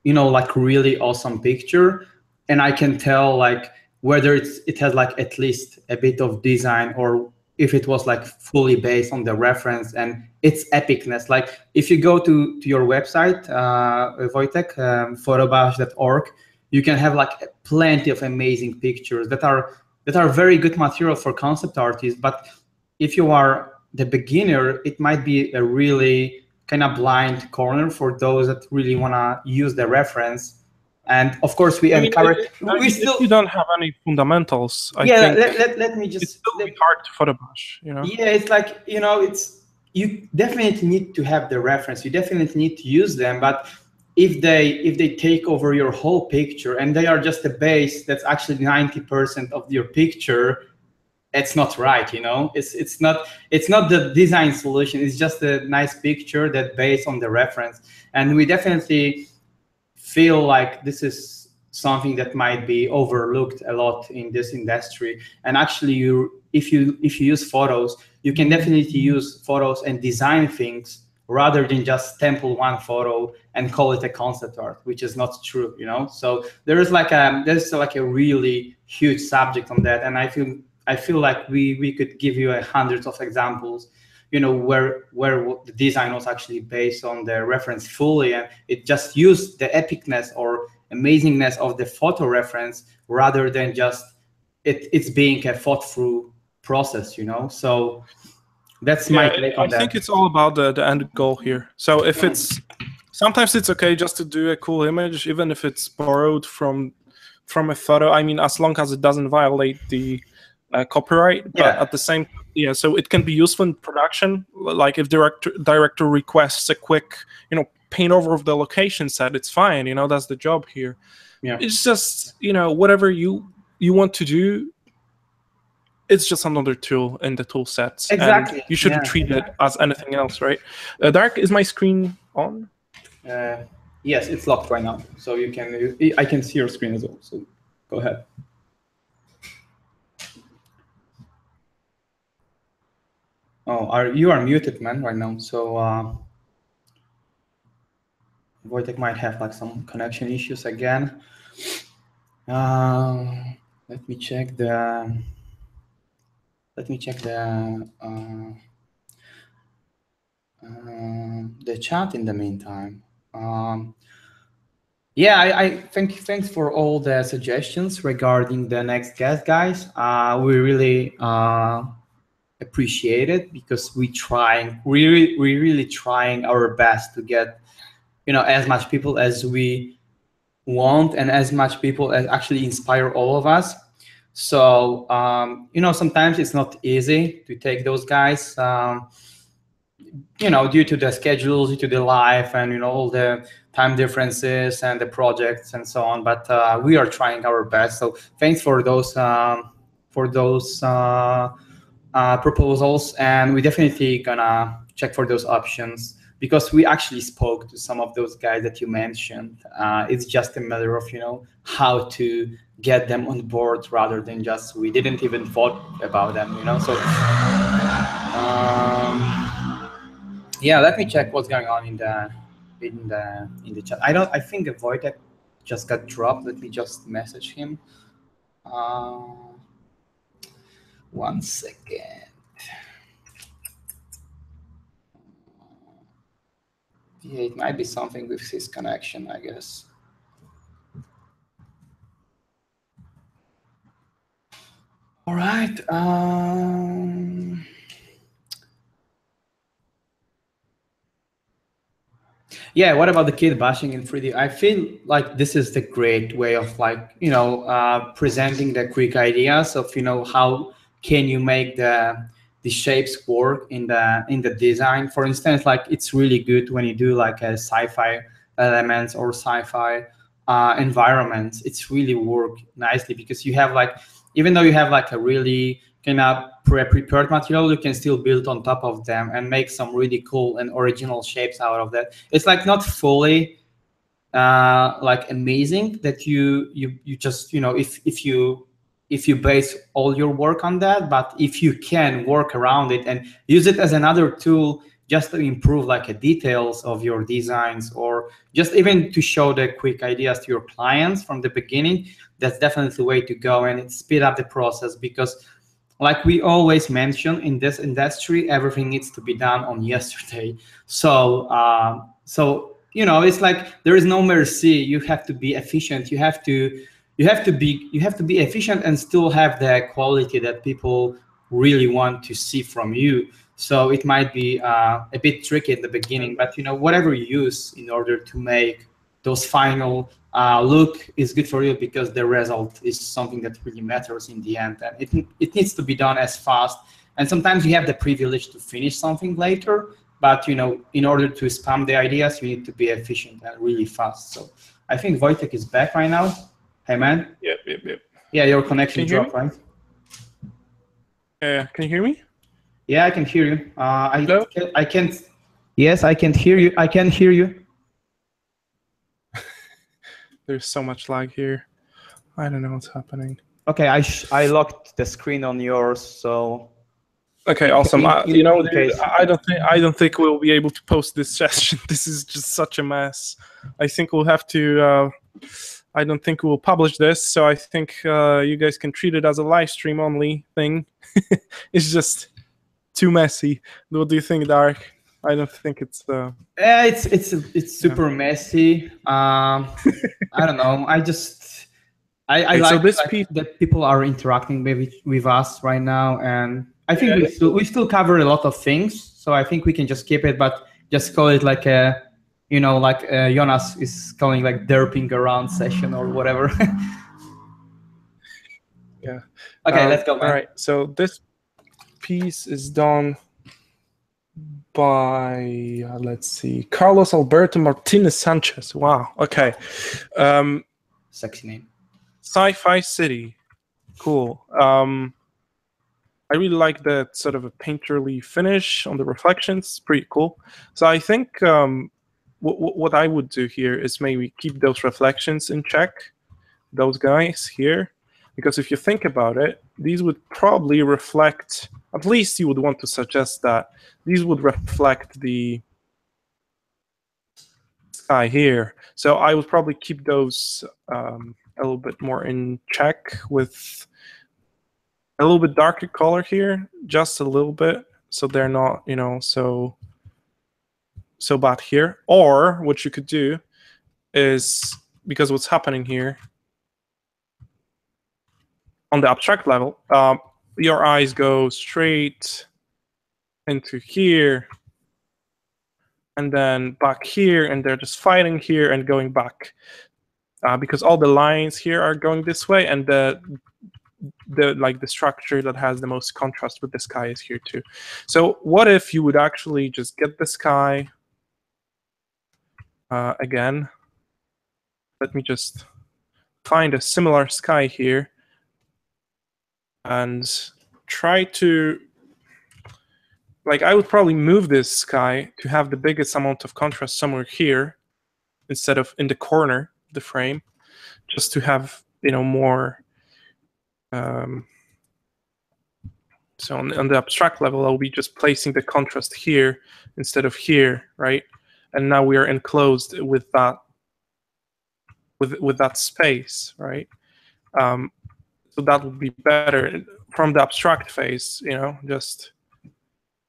you know, like really awesome picture. And I can tell like whether it has like at least a bit of design, or if it was like fully based on the reference and its epicness. Like if you go to your website, Wojtek, photobash.org, you can have like plenty of amazing pictures that are very good material for concept artists. But if you are the beginner, it might be a really kind of blind corner for those that really want to use the reference. And of course, we encourage. If you don't have any fundamentals, I think let me just. It's still hard to photo bash, you know. Yeah, it's like, you know, you definitely need to have the reference. You definitely need to use them. But if they take over your whole picture and they are just a base that's actually 90% of your picture, it's not right, you know. It's not the design solution. It's just a nice picture that based on the reference. And we definitely feel like this is something that might be overlooked a lot in this industry. And actually, if you use photos, you can definitely use photos and design things rather than just sample one photo and call it a concept art, which is not true, you know. So there's like a really huge subject on that, and I feel like we could give you hundreds of examples, you know, where the design was actually based on the reference fully, and it just used the epicness or amazingness of the photo reference rather than just it's being a thought through process, you know. So that's my take on that. I think it's all about the end goal here. So if sometimes it's okay just to do a cool image, even if it's borrowed from a photo. I mean, as long as it doesn't violate the copyright, but at the same, so it can be useful in production. Like if director requests a quick, paint over of the location set, it's fine. That's the job here. Yeah. It's just, whatever you want to do, it's just another tool in the tool sets. Exactly. And you shouldn't treat it as anything else, right? Darek, is my screen on? Yes, it's locked right now. So I can see your screen as well. So go ahead. Oh, you are muted, man, right now. So Wojtek might have like some connection issues again. Let me check the chat in the meantime. Yeah, I thanks for all the suggestions regarding the next guest, guys. We really appreciate it, because we're really trying our best to get as much people as we want, and as much people as actually inspire all of us. So sometimes it's not easy to take those guys, due to the schedules, due to the life, and all the time differences and the projects and so on. But we are trying our best. So thanks for those proposals, and we're definitely gonna check for those options, because we actually spoke to some of those guys that you mentioned. It's just a matter of how to get them on board, rather than just we didn't even thought about them. So yeah, let me check what's going on in the chat. I think Wojtek just got dropped. Let me just message him. 1 second. Yeah, it might be something with his connection, I guess. All right. Yeah, what about the kit bashing in 3D? I feel like this is the great way of presenting the quick ideas of how can you make the shapes work in the design. For instance, like it's really good when you do like a sci-fi elements or sci-fi environments. It's really work nicely, because you have even though you have like a really kind of prepared material, you can still build on top of them and make some really cool and original shapes out of that. It's like not fully amazing that you just if you base all your work on that, but if you can work around it and use it as another tool just to improve like details of your designs, or just even to show the quick ideas to your clients from the beginning, that's definitely the way to go, and it speed up the process. Because like we always mention in this industry, everything needs to be done on yesterday. So it's like there is no mercy. You have to be efficient. You have to be efficient and still have the quality that people really want to see from you. So it might be a bit tricky at the beginning, but whatever you use in order to make those final look is good for you, because the result is something that really matters in the end, and it needs to be done as fast. And sometimes you have the privilege to finish something later, but in order to spam the ideas, you need to be efficient and really fast. So I think Wojtek is back right now. Hey man. Yep. Yeah, your connection dropped, right? Can you hear me? Yeah, I can hear you. Hello? I can't. Yes, I can hear you. I can hear you. There's so much lag here. I don't know what's happening. Okay, I locked the screen on yours, so. Okay, awesome. Dude, I don't think we'll be able to post this session. This is just such a mess. I think we'll have to. I don't think we'll publish this, so I think you guys can treat it as a live stream only thing. It's just too messy. What do you think, Darek? I don't think it's. It's super messy. I don't know. I like that people are interacting with us right now, and I think we still cover a lot of things. So I think we can just keep it, but just call it like a, Jonas is calling like derping around session or whatever. Yeah. Okay, let's go, man. All right. So this piece is done by let's see, Carlos Alberto Martinez Sanchez. Wow. Okay. Sexy name. Sci-Fi City. Cool. I really like that sort of a painterly finish on the reflections. Pretty cool. So I think what I would do here is maybe keep those reflections in check, those guys here, because if you think about it, these would probably reflect, at least you would want to suggest that these would reflect the sky here. So I would probably keep those a little bit more in check with a little bit darker color here, just a little bit, so they're not, you know, so bad here. Or what you could do is, because what's happening here on the abstract level, your eyes go straight into here and then back here, and they're just fighting here and going back, because all the lines here are going this way, and the structure that has the most contrast with the sky is here too. So what if you would actually just get the sky again? Let me just find a similar sky here and try to, like, I would probably move this sky to have the biggest amount of contrast somewhere here instead of in the corner of the frame, just to have, you know, more. So on the abstract level, I'll be just placing the contrast here instead of here, right? And now we are enclosed with that, with that space, right? So that would be better from the abstract phase, you know, just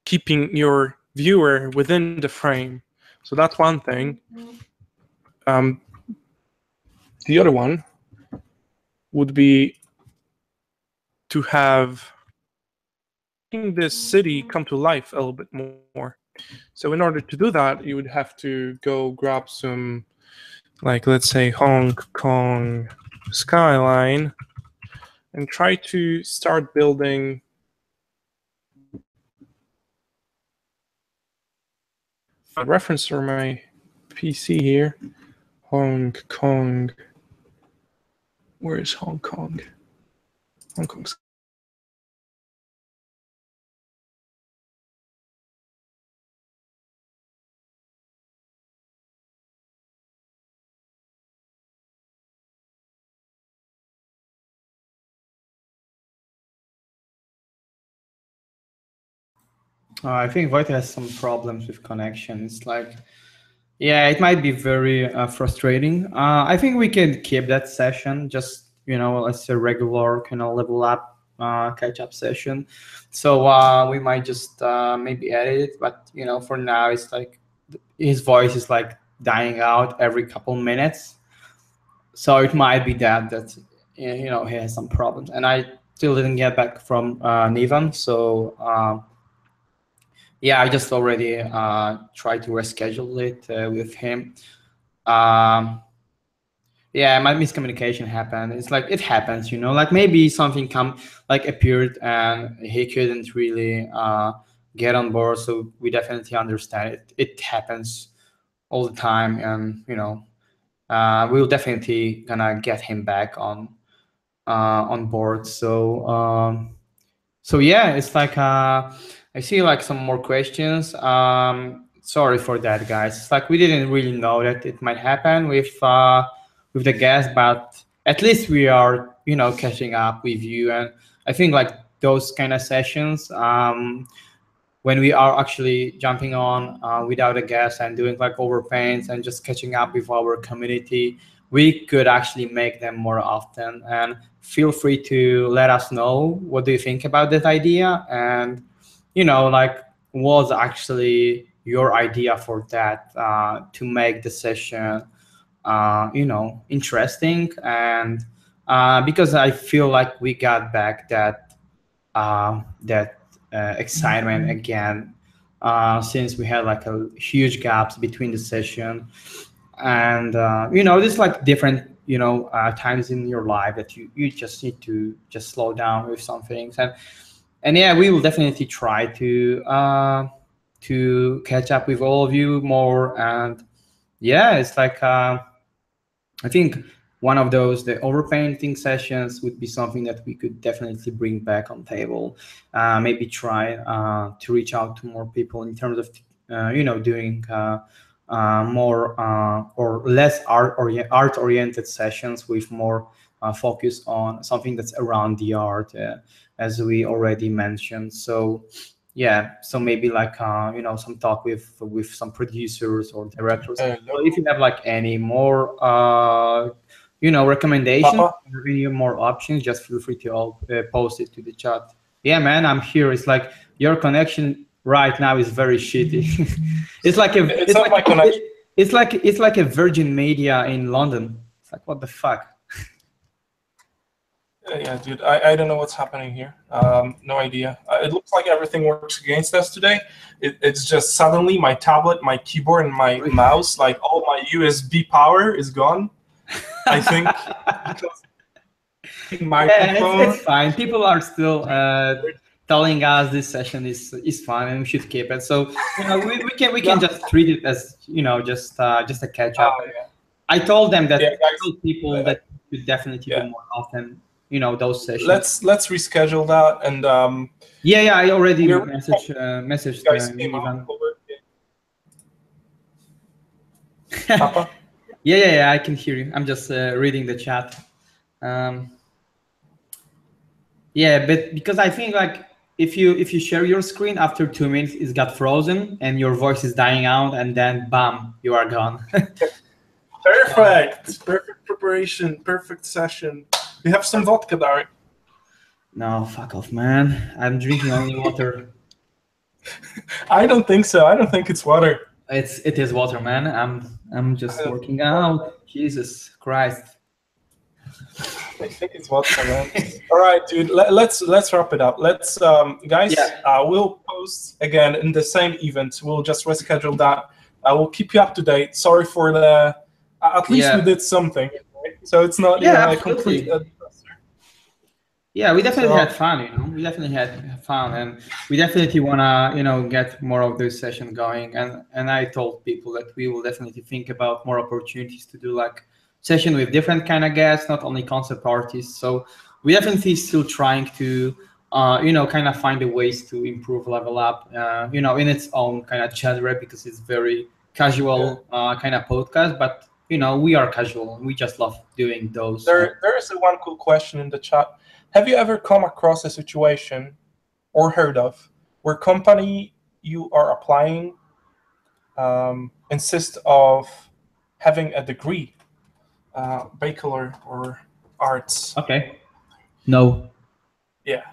keeping your viewer within the frame. So that's one thing. The other one would be to have this city come to life a little bit more. So in order to do that, you would have to go grab some, like, let's say Hong Kong skyline, and try to start building a reference for my PC here. Hong Kong. Where is Hong Kong? Hong Kong. I think Wojtek has some problems with connection. It's like, yeah, it might be very frustrating. I think we can keep that session just, you know, as a regular kind of level up catch-up session. So we might just maybe edit it, but, you know, for now it's like his voice is like dying out every couple minutes. So it might be that you know, he has some problems. And I still didn't get back from Nivan, so yeah, I just already tried to reschedule it with him. Yeah, my miscommunication happened. It's like, it happens, you know, like maybe something appeared and he couldn't really get on board. So we definitely understand it. It happens all the time, and, you know, we'll definitely gonna get him back on board. So yeah, it's like I see like some more questions. Sorry for that, guys. It's like we didn't really know that it might happen with the guest, but at least we are, you know, catching up with you. And I think like those kind of sessions, when we are actually jumping on without a guest and doing like overpaints and just catching up with our community, we could actually make them more often. And feel free to let us know what do you think about that idea, and, you know, like, was actually your idea for that to make the session you know, interesting. And because I feel like we got back that excitement again, since we had like a huge gaps between the session. And you know, there's like different times in your life that you just need to just slow down with some things. And yeah, we will definitely try to catch up with all of you more. And yeah, it's like I think one of those, the overpainting sessions, would be something that we could definitely bring back on table. Maybe try to reach out to more people in terms of doing more or less art-oriented sessions with more focus on something that's around the art, as we already mentioned. So yeah, so maybe like some talk with some producers or directors. So if you have like any more recommendations or any more options, just feel free to all post it to the chat. Yeah, man, I'm here. It's like your connection right now is very shitty. It's like it's like a Virgin Media in London. It's like, what the fuck? Yeah, dude, I don't know what's happening here. No idea. It looks like everything works against us today. It's just suddenly my tablet, my keyboard, and my mouse, like all my USB power is gone. I think because microphone. Yeah, it's fine. People are still telling us this session is fun and we should keep it. So we can just treat it as just a catch up. Yeah. I told them that I told people that we definitely do more often. Those sessions. Let's reschedule that and yeah, I already messaged Ivan. Papa? Yeah, I can hear you. I'm just reading the chat. Yeah, but because I think like if you share your screen after 2 minutes, it's got frozen and your voice is dying out, and then bam, you are gone. Perfect preparation, perfect session. You have some vodka, Darek? No, fuck off, man. I'm drinking only water. I don't think so. I don't think it's water. It is water, man. I'm just working out. Jesus Christ. I think it's vodka, man. All right, dude. Let's wrap it up. Let's guys. Yeah. We'll post again in the same event. We'll just reschedule that. I will keep you up to date. Sorry for the. At least we did something. So it's not a complete disaster. Yeah, we definitely had fun. We definitely had fun, and we definitely wanna get more of those sessions going. And I told people that we will definitely think about more opportunities to do like session with different kind of guests, not only concept artists. So we definitely still trying to kind of find the ways to improve Level Up in its own kind of genre, because it's very casual kind of podcast, but we are casual. We just love doing those. There is one cool question in the chat. Have you ever come across a situation or heard of where company you are applying insist of having a degree, bachelor or arts? Okay. No. Yeah.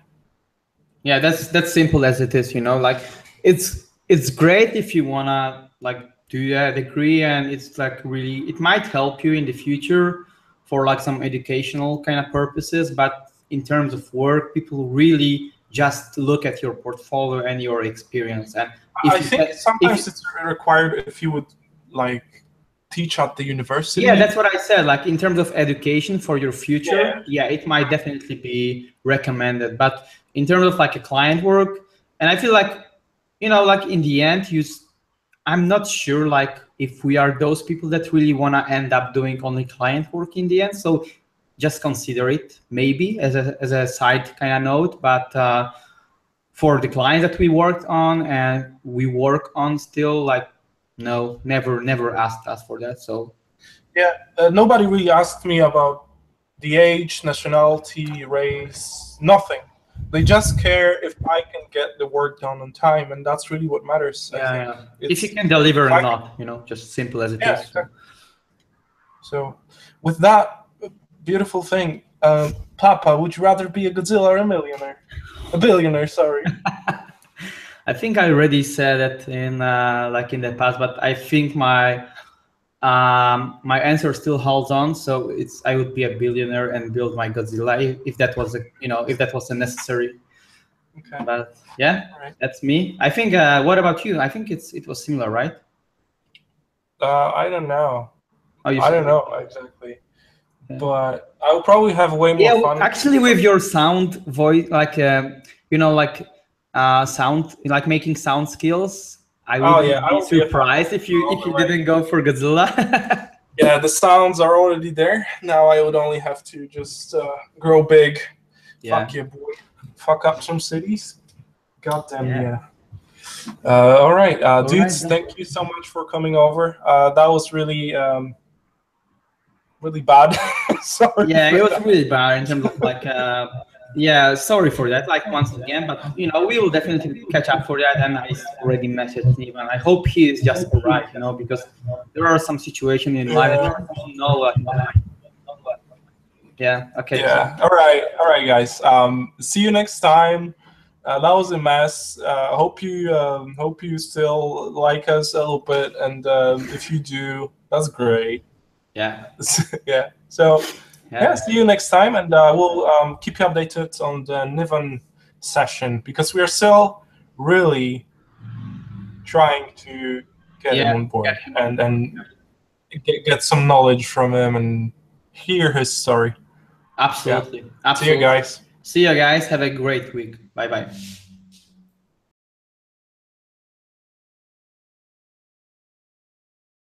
Yeah, that's simple as it is. Like it's great if you wanna like do a degree, and it's like really, it might help you in the future for like some educational kind of purposes, but in terms of work, people really just look at your portfolio and your experience. And I think sometimes it's required if you would like teach at the university. Yeah, that's what I said. Like in terms of education for your future, it might definitely be recommended. But in terms of like a client work, and I feel like like in the end, I'm not sure like if we are those people that really want to end up doing only client work in the end. So just consider it maybe as a side kind of note. But for the clients that we worked on and we work on still, like no, never asked us for that. So nobody really asked me about the age, nationality, race, nothing. They just care if I can get the work done on time, and that's really what matters. Yeah. If you can deliver or not, just simple as it is. Exactly. So with that beautiful thing, Papa, would you rather be a Godzilla or a millionaire? A billionaire, sorry. I think I already said it in the past, but I think my answer still holds on. So I would be a billionaire and build my Godzilla if that was a necessary. Okay. But yeah, That's me. I think. What about you? I think it was similar, right? I don't know. I don't know exactly. but I will probably have way more fun. Actually, with your sound voice, like you know, like sound, like making sound skills, I would be surprised if you didn't go for Godzilla. Yeah, the sounds are already there. Now I would only have to just grow big. Fuck yeah, boy. Fuck up some cities. Goddamn yeah. All right, dudes. Thank you so much for coming over. That was really really bad. Sorry. Yeah, it was really bad in terms of like. Yeah, sorry for that. Like once again, but you know, we will definitely catch up for that. And I already messaged him, and I hope he is just alright. You know, because there are some situations in life that you know, like, yeah. Okay. Yeah. All right, guys. See you next time. That was a mess. Hope you still like us a little bit, and if you do, that's great. Yeah. Yeah. So. Yeah, see you next time, and we'll keep you updated on the Niven session, because we are still really trying to get him on board and get some knowledge from him and hear his story. Absolutely. Yeah. See you guys. See you guys. Have a great week. Bye-bye.